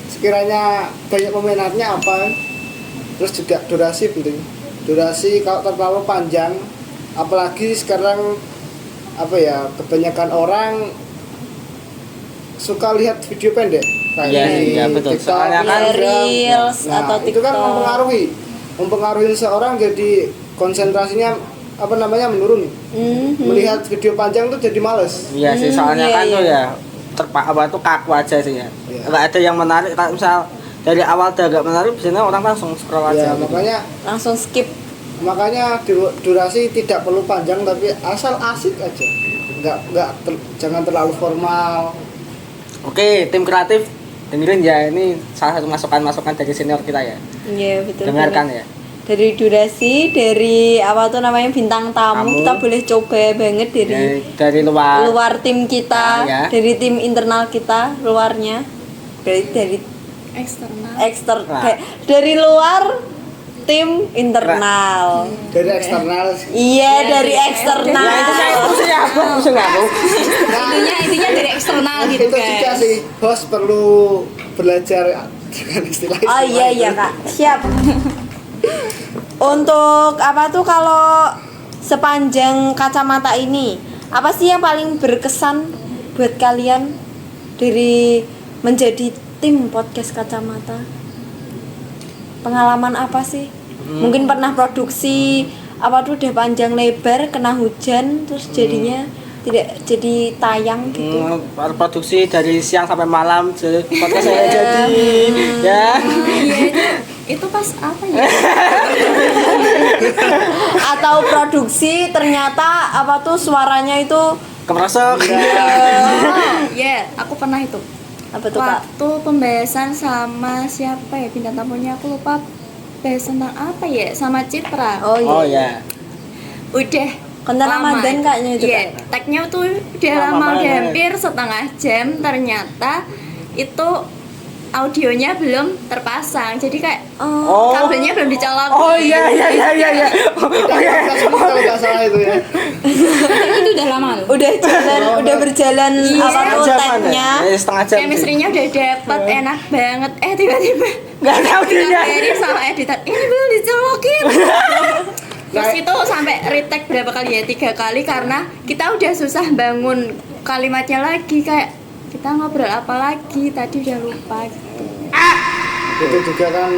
S6: sekiranya banyak peminatnya apa. Terus juga durasi penting. Durasi kalau terlalu panjang, apalagi sekarang apa ya, kebanyakan orang suka lihat video pendek kayak
S3: Iya,
S6: di
S3: iya, betul.
S6: TikTok,
S3: Soalnya kan
S6: Instagram.
S1: Reels atau
S6: itu kan
S1: TikTok.
S6: mempengaruhi seorang, jadi konsentrasinya apa namanya menurun. Melihat video panjang tuh jadi males.
S3: Iya sih, soalnya
S1: Iya,
S3: kan
S1: iya.
S3: tuh ya apa tuh kaku aja sih ya.
S6: Iya.
S3: Nggak ada yang menarik. Kalau misal dari awal udah gak menarik, biasanya orang langsung scroll
S6: Ya
S3: aja. gitu.
S1: Langsung skip.
S6: makanya durasi tidak perlu panjang, tapi asal asik aja. Jangan terlalu formal.
S3: Oke, tim kreatif dengerin ya, ini salah satu masukan-masukan dari senior kita ya.
S1: Iya, betul.
S3: Dengarkan
S1: banget.
S3: ya.
S1: Dari durasi, dari apa tuh namanya bintang tamu,
S3: Tamu.
S1: kita boleh coba banget
S3: Dari luar.
S1: luar tim kita,
S3: Ya.
S1: dari tim internal kita, luarnya, dari
S5: eksternal.
S3: Nah.
S1: dari luar tim internal.
S6: Dari eksternal.
S1: Iya, dari eksternal.
S3: Ya itu saya pusing apa? Pusing aku.
S6: Nah,
S4: Intinya dari eksternal gitu
S6: itu juga
S4: guys.
S6: sih, host perlu belajar dengan istilah-istilah
S1: Oh iya iya
S6: itu.
S1: Kak, siap. Untuk apa tuh, kalau sepanjang kacamata ini, apa sih yang paling berkesan buat kalian dari menjadi tim podcast kacamata? Pengalaman apa sih? Mungkin pernah produksi apa tuh udah panjang lebar, kena hujan, terus jadinya tidak jadi tayang gitu.
S3: Produksi dari siang sampai malam, jadi podcast saya jadi ya.
S5: Itu pas apa ya?
S1: Atau produksi ternyata apa tuh suaranya itu
S3: Kemerosok.
S5: Oh, aku pernah itu.
S1: apa tuh Kak?
S5: Waktu pembahasan sama siapa ya, bintang tamunya aku lupa, bahas tentang apa ya, sama Citra.
S1: Oh iya.
S3: Oh ya.
S5: Udah
S1: Konten
S5: lama.
S1: Ramadan kayaknya itu,
S5: Iya,
S1: Kak.
S5: tagnya tuh udah
S3: Lama
S5: lama, udah
S3: banget.
S5: hampir setengah jam, ternyata itu audionya belum terpasang, jadi kayak
S3: Oh.
S5: kabelnya belum dicolok.
S3: Oh iya. Oh iya.
S6: Podcast ini kalau nggak salah itu ya.
S4: Itu udah lama loh.
S1: Udah berjalan apa tuh
S3: Setengah jam
S1: tagnya.
S3: ada. Setengah jam.
S5: Chemistry-nya udah dapet, enak banget. Tiba-tiba
S3: Enggak tahu dia.
S5: Ferry sama editor, ini belum dicolokin. Terus
S6: Nah,
S5: itu sampai retake berapa kali ya? 3 kali, karena kita udah susah bangun kalimatnya lagi, kayak kita ngobrol apa lagi tadi udah lupa gitu.
S6: itu juga kan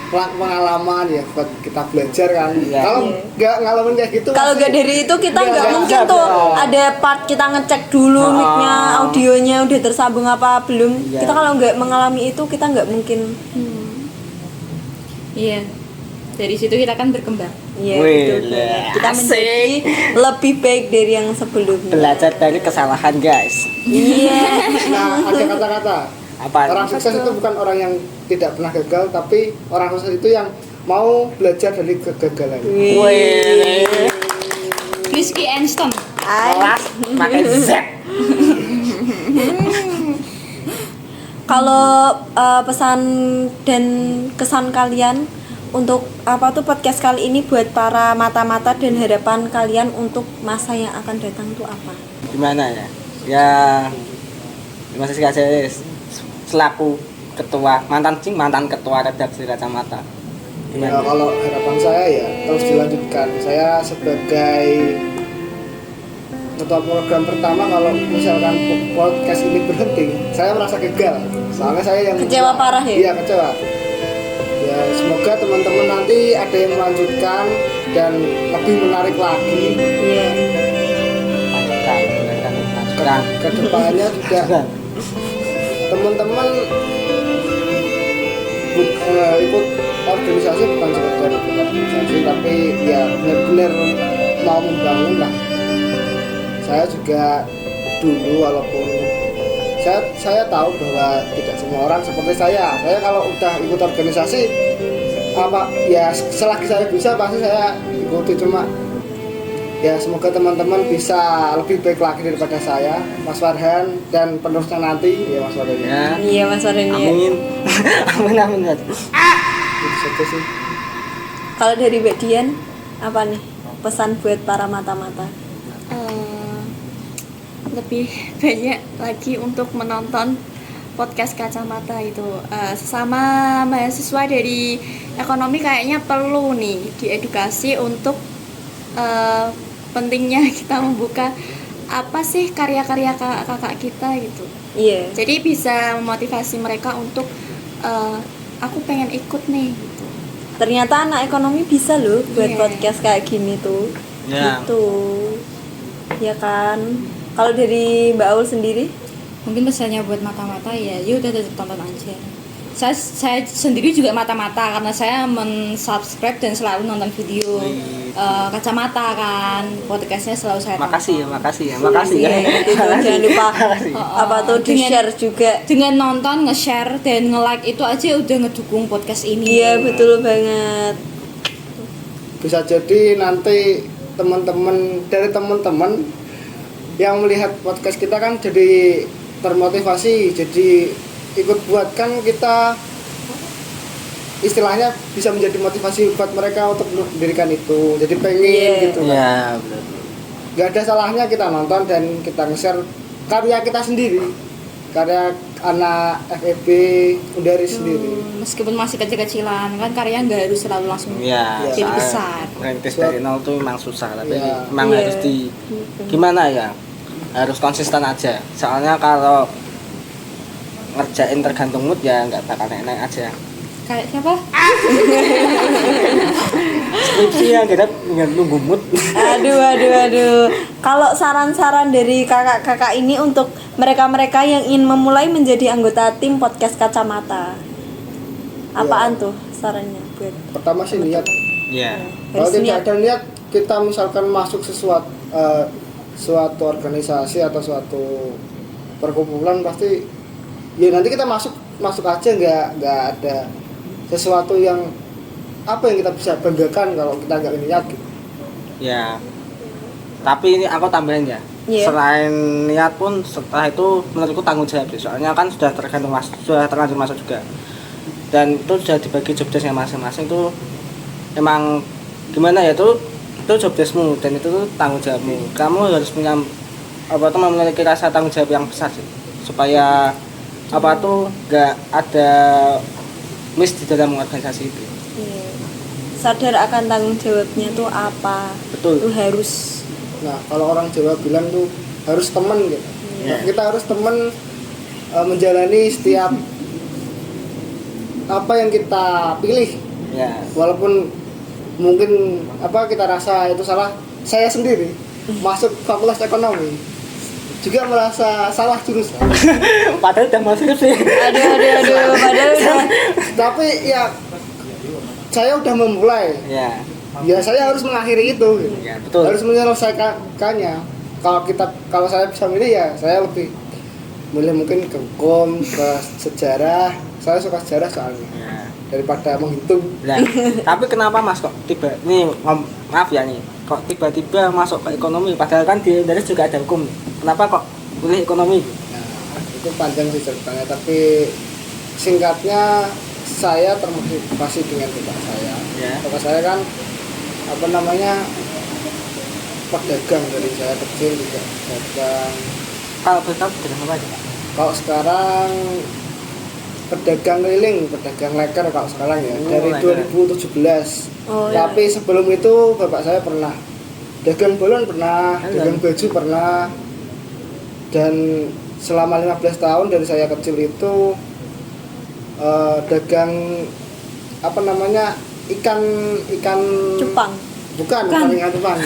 S6: pengalaman ya buat kita belajar kan.
S3: Iya.
S6: Kalau nggak ngalamin kayak gitu,
S1: Kalau
S6: pasti
S1: gak dari itu kita
S6: Nggak,
S1: nggak
S6: nggak
S1: mungkin
S6: bisa,
S1: tuh
S6: nggak.
S1: ada part kita ngecek dulu mic-nya, audionya udah tersambung apa belum.
S3: Iya.
S1: Kita kalau nggak mengalami itu kita nggak mungkin.
S4: Iya. Dari situ kita kan berkembang.
S1: Iya,
S3: Wih,
S1: betul banget. Kita
S3: asik.
S1: menjadi lebih baik dari yang sebelumnya.
S3: Belajar dari kesalahan, guys.
S1: Iya.
S6: Nah, ada kata-kata.
S3: Apa?
S6: Orang sukses itu bukan orang yang tidak pernah gagal, tapi orang sukses itu yang mau belajar dari kegagalan.
S3: Wih.
S4: Rizky Einstein.
S3: Kelas pakai Z.
S1: Kalau pesan dan kesan kalian untuk apa tuh podcast kali ini buat para mata-mata dan harapan kalian untuk masa yang akan datang tuh apa?
S3: Gimana ya? Ya masih kasih selaku mantan ketua redaksi Kacamata.
S6: Ya,
S3: Gimana?
S6: kalau harapan saya ya terus dilanjutkan. Saya sebagai ketua program pertama, kalau misalkan podcast ini berhenti, saya merasa gagal. Soalnya saya yang
S1: Kecewa parah ya?
S6: Iya, kecewa. Ya, semoga teman-teman nanti ada yang melanjutkan dan lebih menarik lagi.
S1: Iya.
S3: Lanjutkan.
S6: Kedepannya juga teman-teman ikut organisasi, bukan sekedar ikut organisasi, tapi ya benar-benar mau membangun lah. Saya juga dulu, walaupun saya tahu bahwa tidak semua orang seperti saya kalau udah ikut organisasi apa ya selagi saya bisa pasti saya ikuti, cuma Ya semoga teman-teman bisa lebih baik lagi daripada saya, Mas Farhan dan penerusnya nanti ya Mas Farhan.
S3: Ya.
S1: Iya Mas Farhan ya.
S3: Amin. Amin.
S6: Itu saja sih.
S1: Kalau dari Mbak Dian apa nih pesan buat para mata-mata?
S5: Lebih banyak lagi untuk menonton podcast Kacamata itu. Sesama mahasiswa dari ekonomi kayaknya perlu nih diedukasi untuk pentingnya kita membuka apa sih karya-karya kakak kita gitu.
S1: Iya.
S5: Jadi bisa memotivasi mereka untuk aku pengen ikut nih gitu.
S1: Ternyata anak ekonomi bisa loh buat
S5: Iya.
S1: podcast kayak gini tuh.
S3: Ya.
S1: Gitu. Ya kan. Kalau dari Mbak Aul sendiri?
S4: Mungkin pesannya buat mata-mata ya udah tetap tonton aja. Saya sendiri juga mata-mata karena saya men-subscribe dan selalu nonton video Kacamata kan, podcastnya selalu saya tonton.
S3: Makasih ya.
S1: Iya, itu jangan lupa apa tuh di share juga.
S4: Dengan nonton, nge-share dan nge-like itu aja udah ngedukung podcast ini.
S1: Iya betul banget.
S6: Bisa jadi nanti teman-teman yang melihat podcast kita kan jadi termotivasi, jadi ikut buat, kan kita istilahnya bisa menjadi motivasi buat mereka untuk mendirikan itu, jadi pengen gitu kan.
S3: Ya, benar.
S6: Gak ada salahnya kita nonton dan kita nge-share karya kita sendiri, karya anak FEB Undari sendiri.
S4: Meskipun masih kecil-kecilan kan karya nggak harus selalu langsung
S3: Ya,
S4: jadi
S3: soalnya
S4: besar.
S3: Merintis dari nol tuh memang susah, tapi
S6: Ya.
S3: memang
S1: Iya.
S3: harus gimana ya? Harus konsisten aja. Soalnya kalau ngerjain tergantung mood ya nggak bakal naik aja.
S4: Kayak siapa?
S3: Skripsi yang kita nggak nunggu mood.
S1: Aduh. Kalau saran-saran dari kakak-kakak ini untuk mereka-mereka yang ingin memulai menjadi anggota tim podcast Kacamata, apaan tuh sarannya buat?
S6: Pertama sih niat.
S3: Ya.
S6: Kalau
S1: Harus
S6: tidak
S1: niat.
S6: ada niat, kita misalkan masuk suatu organisasi atau suatu perkumpulan, pasti ya nanti kita masuk aja, nggak ada sesuatu yang apa yang kita bisa banggakan kalau kita nggak niat gitu.
S3: Ya. Tapi ini aku tambahin ya.
S1: Iya.
S3: Selain niat pun setelah itu menurutku tanggung jawab sih. Soalnya kan sudah terlanjur masuk juga. Dan itu sudah dibagi job desknya masing-masing tuh emang gimana ya tuh itu job deskmu dan itu tuh tanggung jawabmu. Kamu harus punya memiliki rasa tanggung jawab yang besar sih supaya nggak ada miss di dalam organisasi itu.
S1: Iya. Sadar akan tanggung jawabnya tuh apa?
S3: Betul.
S1: Tuh harus.
S6: Nah kalau orang Jawa bilang tuh harus teman gitu. Nah, kita harus teman menjalani setiap apa yang kita pilih.
S3: Ya.
S6: Walaupun mungkin kita rasa itu salah, saya sendiri masuk fakultas ekonomi juga merasa salah jurusan.
S3: Padahal udah masuk sih.
S1: Aduh. Padahal udah.
S6: Tapi ya saya udah memulai.
S3: Ya.
S6: Ya saya harus mengakhiri itu. Gitu.
S3: Ya, betul.
S6: Harus menyelesaikannya. Kalau saya bisa milih ya saya lebih milih mungkin ke hukum, ke sejarah. Saya suka sejarah soalnya.
S3: Ya.
S6: Daripada menghitung.
S3: Nah, tapi kenapa Mas kok maaf ya nih, kok tiba-tiba masuk ke ekonomi padahal kan di Indonesia juga ada hukum. Kenapa kok pilih ekonomi?
S6: Nah, itu panjang sih ceritanya, tapi singkatnya saya termotivasi dengan bapak saya.
S3: Ya.
S6: Bapak saya kan pedagang dari saya kecil juga pedagang.
S3: Kalau betul dengan apa aja? Pak?
S6: Kalau sekarang pedagang keliling, pedagang leker kalau sekarang ya, dari
S3: leker.
S6: 2017.
S1: Oh, iya.
S6: Tapi sebelum itu bapak saya pernah dagang balon, pernah dagang baju, pernah. Dan selama 15 tahun dari saya kecil itu dagang ikan
S1: Cupang.
S6: bukan ikan cupang,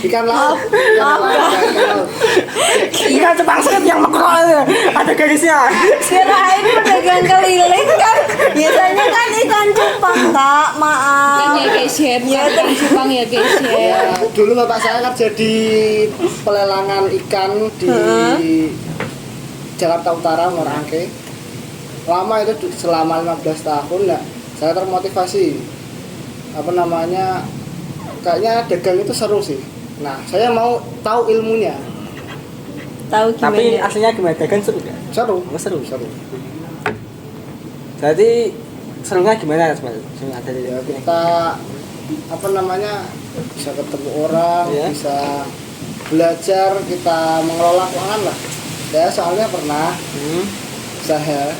S6: ikan laut.
S3: Iya, Jepang set yang makro ada garisnya.
S1: Kirain pedagang keliling kan biasanya kan ikan cupang kak, maaf.
S4: Ya guys ya,
S1: Ya,
S4: bukan ikan cupang ya guys ya.
S6: Ya, dulu bapak saya kerja di pelelangan ikan di Jakarta Utara, Morangke. Lama itu selama 15 tahun lah. Saya termotivasi. Kayaknya dagang itu seru sih. Nah, saya mau tahu ilmunya.
S1: Tahu gimana?
S3: Tapi aslinya gimana? Dagang seru nggak?
S6: Seru.
S3: Oh, seru.
S6: Seru.
S3: Jadi serunya gimana sebenarnya? Serunya dari
S6: Ya kita apa namanya bisa ketemu orang,
S3: Iya.
S6: bisa belajar kita mengelola keuangan lah. Ya soalnya pernah saya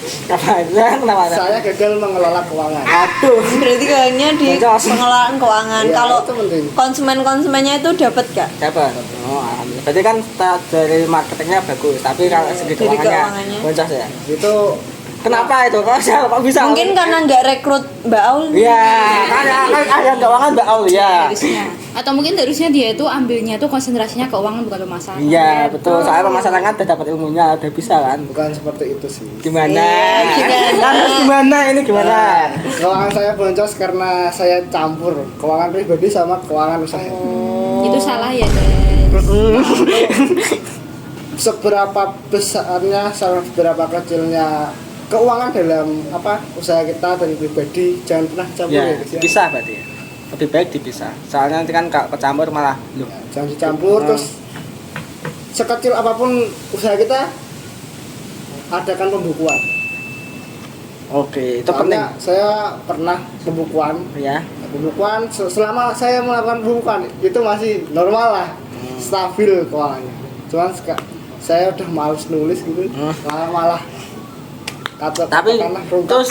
S3: Apa itu? Kenapa?
S6: saya gagal mengelola keuangan.
S3: Aduh.
S1: Berarti kayaknya di
S3: Boncos.
S1: pengelolaan keuangan.
S6: Iya,
S1: Kalau
S6: itu penting.
S1: konsumennya itu dapat gak?
S3: Dapat. Oh, alhamdulillah. Berarti kan dari marketingnya bagus, tapi kalau segi
S1: Dari
S3: keuangannya
S1: keuangannya.
S3: boncos ya.
S6: Itu
S3: Kenapa itu? Kok bisa?
S1: Mungkin karena nggak rekrut Mbak Aul.
S3: Iya, kan ada keuangan Mbak Aul ya.
S4: Harusnya. Atau mungkin harusnya dia itu ambilnya tuh konsentrasinya keuangan bukan pemasaran.
S3: Iya, betul. Soalnya pemasaran kan udah dapat ilmunya, udah bisa kan.
S6: bukan seperti itu sih.
S3: Gimana?
S1: Iya,
S3: Harus gimana ini gimana?
S6: Keuangan saya boncos karena saya campur keuangan pribadi sama keuangan usaha.
S4: Itu salah ya, guys.
S6: Seberapa besarnya, seberapa kecilnya keuangan dalam apa usaha kita dan pribadi jangan pernah campur
S3: Ya,
S6: ya, guys, ya.
S3: dipisah berarti ya. Lebih baik dipisah. Soalnya nanti kan kalau kecampur malah loh.
S6: Jangan dicampur terus sekecil apapun usaha kita adakan pembukuan.
S3: Oke, itu penting.
S6: Soalnya saya pernah pembukuan.
S3: Ya.
S6: Pembukuan selama saya melakukan pembukuan itu masih normal lah, stabil keuangannya. Cuman saya udah males nulis gitu, malah
S3: Tapi
S6: katakanlah rungkap.
S3: terus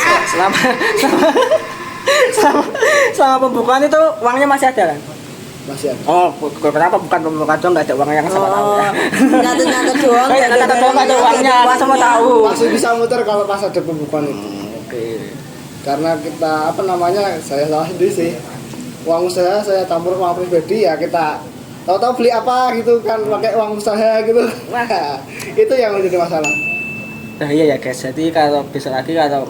S3: selama pembukaan itu uangnya masih ada kan?
S6: Masih ada.
S3: Oh, kenapa bukan pembukaan doang nggak ada uangnya yang sama tahu ya?
S1: Nyatet doang.
S3: Oh, iya, nyatet doang nggak ada uangnya, kan semua tahu.
S6: Masih bisa muter kalau pas ada pembukuan itu.
S3: Oke.
S6: Karena kita apa namanya, saya salah sendiri sih. Uang usaha saya campur uang pribadi ya kita tahu-tahu beli apa gitu kan pakai uang usaha gitu. Nah, itu yang menjadi masalah.
S3: Nah iya ya guys, jadi kalau bisa lagi kalau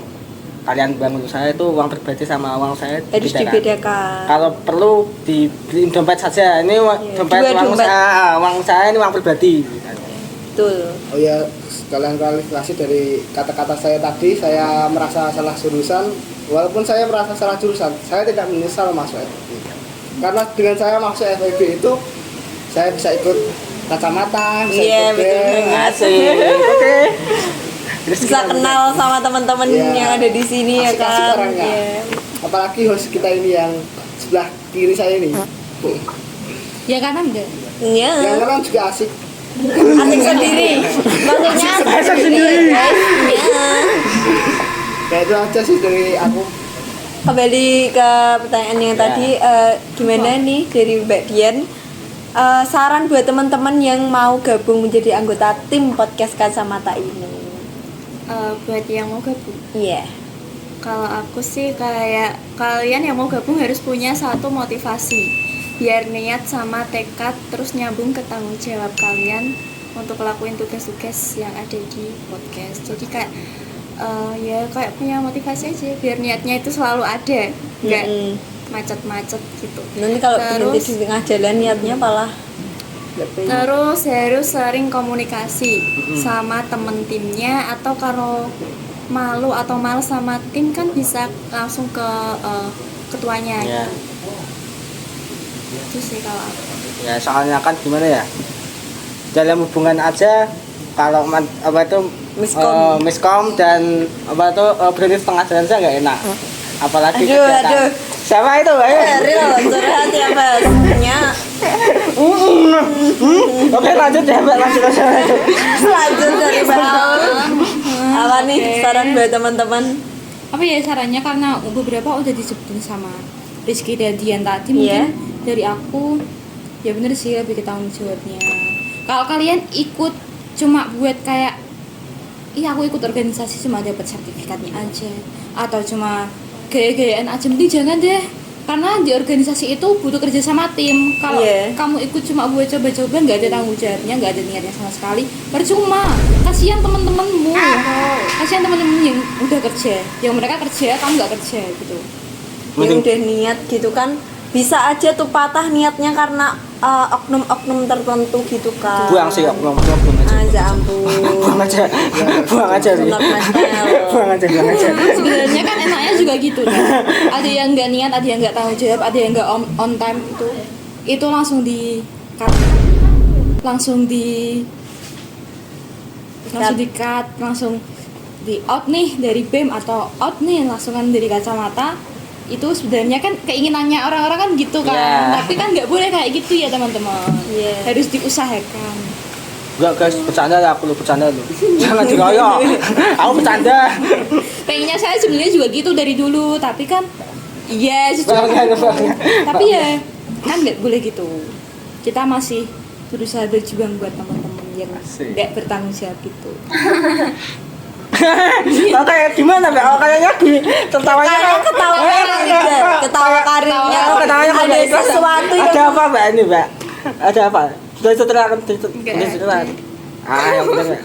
S3: kalian bangun usaha itu uang pribadi sama uang usaha
S1: Harus
S3: dibedakan.
S1: dibedakan.
S3: Kalau perlu dibeliin dompet saja. Ini dompet
S1: dua
S3: uang
S1: dompet.
S3: usaha ini uang pribadi.
S1: Betul.
S6: Oh ya, sekalian klarifikasi dari kata-kata saya tadi, saya merasa salah jurusan. Walaupun saya merasa salah jurusan, saya tidak menyesal masuk FIB. Karena dengan saya masuk FIB itu, saya bisa ikut kacamata, bisa
S1: Iya,
S6: ikut
S1: betul
S6: band.
S1: banget.
S3: Asik. Oke.
S1: Bisa kenal sama teman-teman
S6: Iya.
S1: yang ada di sini ya
S6: Asik-asik
S1: kan.
S6: orangnya.
S1: Iya.
S6: Apalagi host kita ini yang sebelah kiri saya ini.
S4: Ya kanan enggak?
S1: Iya.
S6: Yang kanan juga asik.
S1: Asik sendiri. Maksudnya asik sendiri. Iya.
S6: Kayak itu aja sih dari aku.
S1: Kembali ke pertanyaan yang
S3: Ya.
S1: tadi, gimana nih dari Mbak Dian? Saran buat teman-teman yang mau gabung menjadi anggota tim podcast Kacamata ini.
S5: Buat yang mau gabung,
S1: Iya.
S5: kalau aku sih kayak kalian yang mau gabung harus punya satu motivasi biar niat sama tekad terus nyambung ke tanggung jawab kalian untuk ngelakuin tugas-tugas yang ada di podcast. Jadi kayak ya kayak punya motivasi aja biar niatnya itu selalu ada, nggak
S1: Mm-mm.
S5: macet-macet gitu.
S1: Nanti kalau berhenti
S5: Terus-
S1: di tengah jalan niatnya malah lebih.
S5: Terus harus sering komunikasi sama temen timnya, atau kalau malu atau males sama tim kan bisa langsung ke ketuanya
S3: Ya.
S5: gitu. Itu sih kalau aku.
S3: Ya soalnya kan gimana ya? Dalam hubungan aja kalau apa itu miskom dan apa itu berhenti setengah jalan saja nggak enak. Apalagi
S1: Aduh,
S3: kegiatan.
S1: aduh.
S3: Siapa itu? Ayo.
S1: Real, curhat ya Mas. Ya.
S3: Oke lanjut ya Mbak, lanjut.
S1: Lanjut dari Mbak Aul. Apa nih saran buat teman-teman?
S4: Apa ya sarannya, karena beberapa udah disebutin sama Rizky dan Dian tadi,
S1: Iya.
S4: mungkin dari aku ya bener sih lebih ke tanggung jawabnya. Kalau kalian ikut cuma buat kayak iya aku ikut organisasi cuma dapat sertifikatnya aja, atau cuma gaya-gayaan aja, mending jangan deh, karena di organisasi itu butuh kerja sama tim. Kalau
S1: Iya.
S4: kamu ikut cuma buat coba-coba, nggak ada tanggung jawabnya, nggak ada niatnya sama sekali, percuma. Kasihan teman-temanmu, kasihan teman-teman yang udah kerja, yang mereka kerja kamu nggak kerja gitu.
S1: Yang udah niat gitu kan, bisa aja tuh patah niatnya karena oknum-oknum tertentu gitu kan.
S3: Buang sih, buang aja.
S1: Aja ampun.
S3: Buang aja. Buang aja sih.
S1: Sunat mastel.
S3: Buang aja.
S4: Sebenarnya kan enaknya juga gitu kan. Ada yang nggak niat, ada yang nggak tanggung jawab, ada yang nggak on time itu. itu langsung di cut, langsung di cut, langsung di out nih dari BEM atau out nih langsungan dari kacamata. Itu sebenarnya kan keinginannya orang-orang kan gitu kan,
S3: Yeah.
S4: tapi kan nggak boleh kayak gitu ya teman-teman.
S1: Yeah.
S4: Harus diusahakan.
S3: Enggak guys, bercanda lah, aku lu bercanda lu. Jangan dikeroyok. Aku bercanda.
S4: Pengennya saya sebenarnya juga gitu dari dulu, tapi kan iya
S3: Bangga.
S4: tapi ya kan nggak boleh gitu. Kita masih berusaha berjuang buat teman-teman yang
S3: Asik.
S4: nggak bertanggung jawab gitu.
S3: Oh, kayak gimana, Mbak? Oh, kayaknya tertawanya
S1: Kayaknya ketawa karirnya
S3: Oh, ketawanya
S1: ada
S3: kayak ikhlas.
S1: sesuatu
S3: Ada
S1: yang
S3: apa, Mbak? Ini, Mbak? Ada apa? Sudah ceritakan
S5: Nggak
S3: ceritakan. Yang benar, Mbak.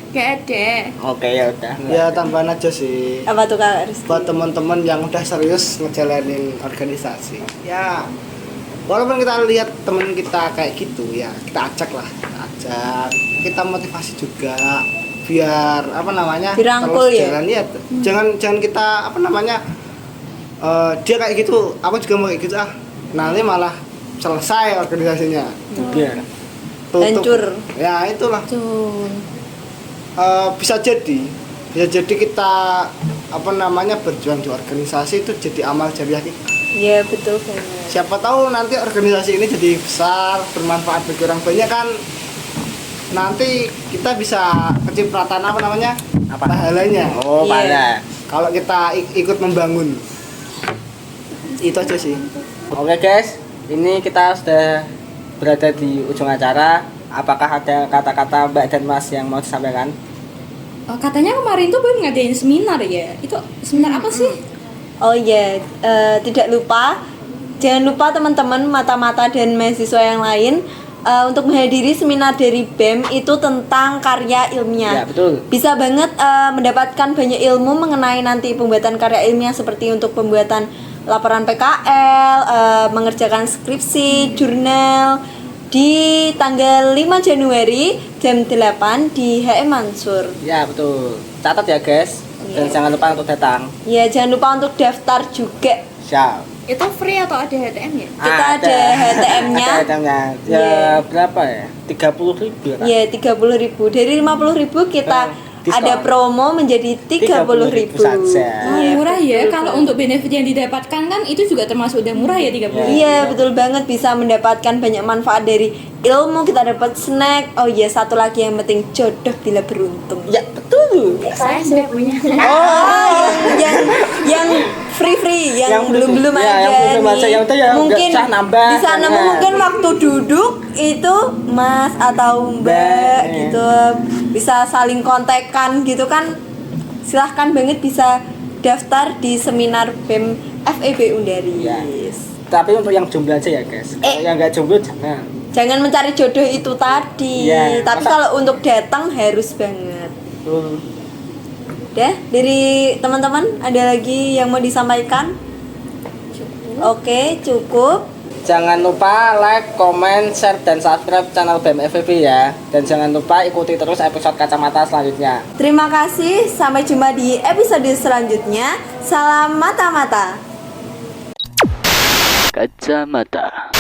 S5: Gak ada.
S3: Oke, ya udah.
S6: Ya tambahan aja sih
S1: apa tuh Kak Rizky?
S6: buat teman-teman yang udah serius ngejalanin organisasi. Ya walaupun kita lihat teman kita kayak gitu ya, kita ajak lah, kita motivasi juga biar apa namanya
S1: Dirangkul
S6: terus
S1: ya?
S6: jalan ya. Jangan kita apa namanya dia kayak gitu, aku juga mau kayak gitu nanti malah selesai organisasinya
S3: Biar.
S6: tutup.
S1: Hancur.
S6: Ya itulah.
S4: Betul.
S6: Bisa jadi kita apa namanya berjuang di organisasi itu jadi amal jariah kita.
S1: Iya betul banget.
S6: Siapa tahu nanti organisasi ini jadi besar, bermanfaat bagi orang banyak kan, nanti kita bisa kecipratan apa namanya
S3: Apa?
S6: pahalanya
S3: Oh,
S1: Iya.
S3: pada.
S6: kalau kita ikut membangun. Itu aja sih.
S3: Oke, guys. Ini kita sudah berada di ujung acara. Apakah ada kata-kata Mbak dan Mas yang mau disampaikan?
S4: Katanya kemarin tuh Bem ngadain seminar ya. Itu seminar apa sih?
S1: Oh iya, tidak lupa, jangan lupa teman-teman mata-mata dan mahasiswa yang lain untuk menghadiri seminar dari BEM itu tentang karya ilmiah.
S3: Ya, betul.
S1: Bisa banget mendapatkan banyak ilmu mengenai nanti pembuatan karya ilmiah seperti untuk pembuatan laporan PKL, mengerjakan skripsi, jurnal di tanggal 5 Januari jam 8 di HM Mansur.
S3: Ya, betul. Catat ya, guys. Dan
S1: Iya.
S3: jangan lupa untuk datang.
S1: Ya, jangan lupa untuk daftar juga.
S3: Siap.
S5: Itu free atau ada HTM ya?
S1: Kita ada HTM-nya.
S3: Ada HTM-nya. Ya,
S1: Iya.
S3: berapa ya? 30.000 ya, Kak?
S1: Ya 30.000. Dari 50.000 kita
S3: Diskon.
S1: ada promo menjadi 30.000
S3: saja.
S1: Iya,
S4: Murah ya.
S1: betul.
S4: Kalau untuk benefit yang didapatkan kan itu juga termasuk udah murah ya 30.
S1: Iya betul banget, bisa mendapatkan banyak manfaat dari ilmu, kita dapat snack. Oh iya, satu lagi yang penting, jodoh bila beruntung.
S3: Ya, betul.
S5: Saya sudah punya.
S1: Oh, yang free yang belum
S3: Ya,
S1: aja
S3: yang belum aja.
S1: nih.
S3: Yang itu ya
S1: mungkin
S3: nggak usah nambah.
S1: di sana
S3: Jangan.
S1: mungkin waktu duduk itu Mas atau Mbak
S3: Mbak,
S1: gitu bisa saling kontekan gitu kan. Silahkan banget bisa daftar di seminar BEM FEB Undaris.
S3: Ya. Tapi untuk yang jomblo aja ya, guys. Kalau yang nggak jomblo jangan.
S1: Jangan mencari jodoh itu tadi.
S3: Iya,
S1: Tapi
S3: masa-
S1: kalau untuk datang harus banget. Udah, dari teman-teman ada lagi yang mau disampaikan? Oke, cukup.
S3: Jangan lupa like, comment, share, dan subscribe channel BEM FEB ya. Dan jangan lupa ikuti terus episode Kacamata selanjutnya.
S1: Terima kasih, sampai jumpa di episode selanjutnya. Salam mata-mata.
S2: Kacamata.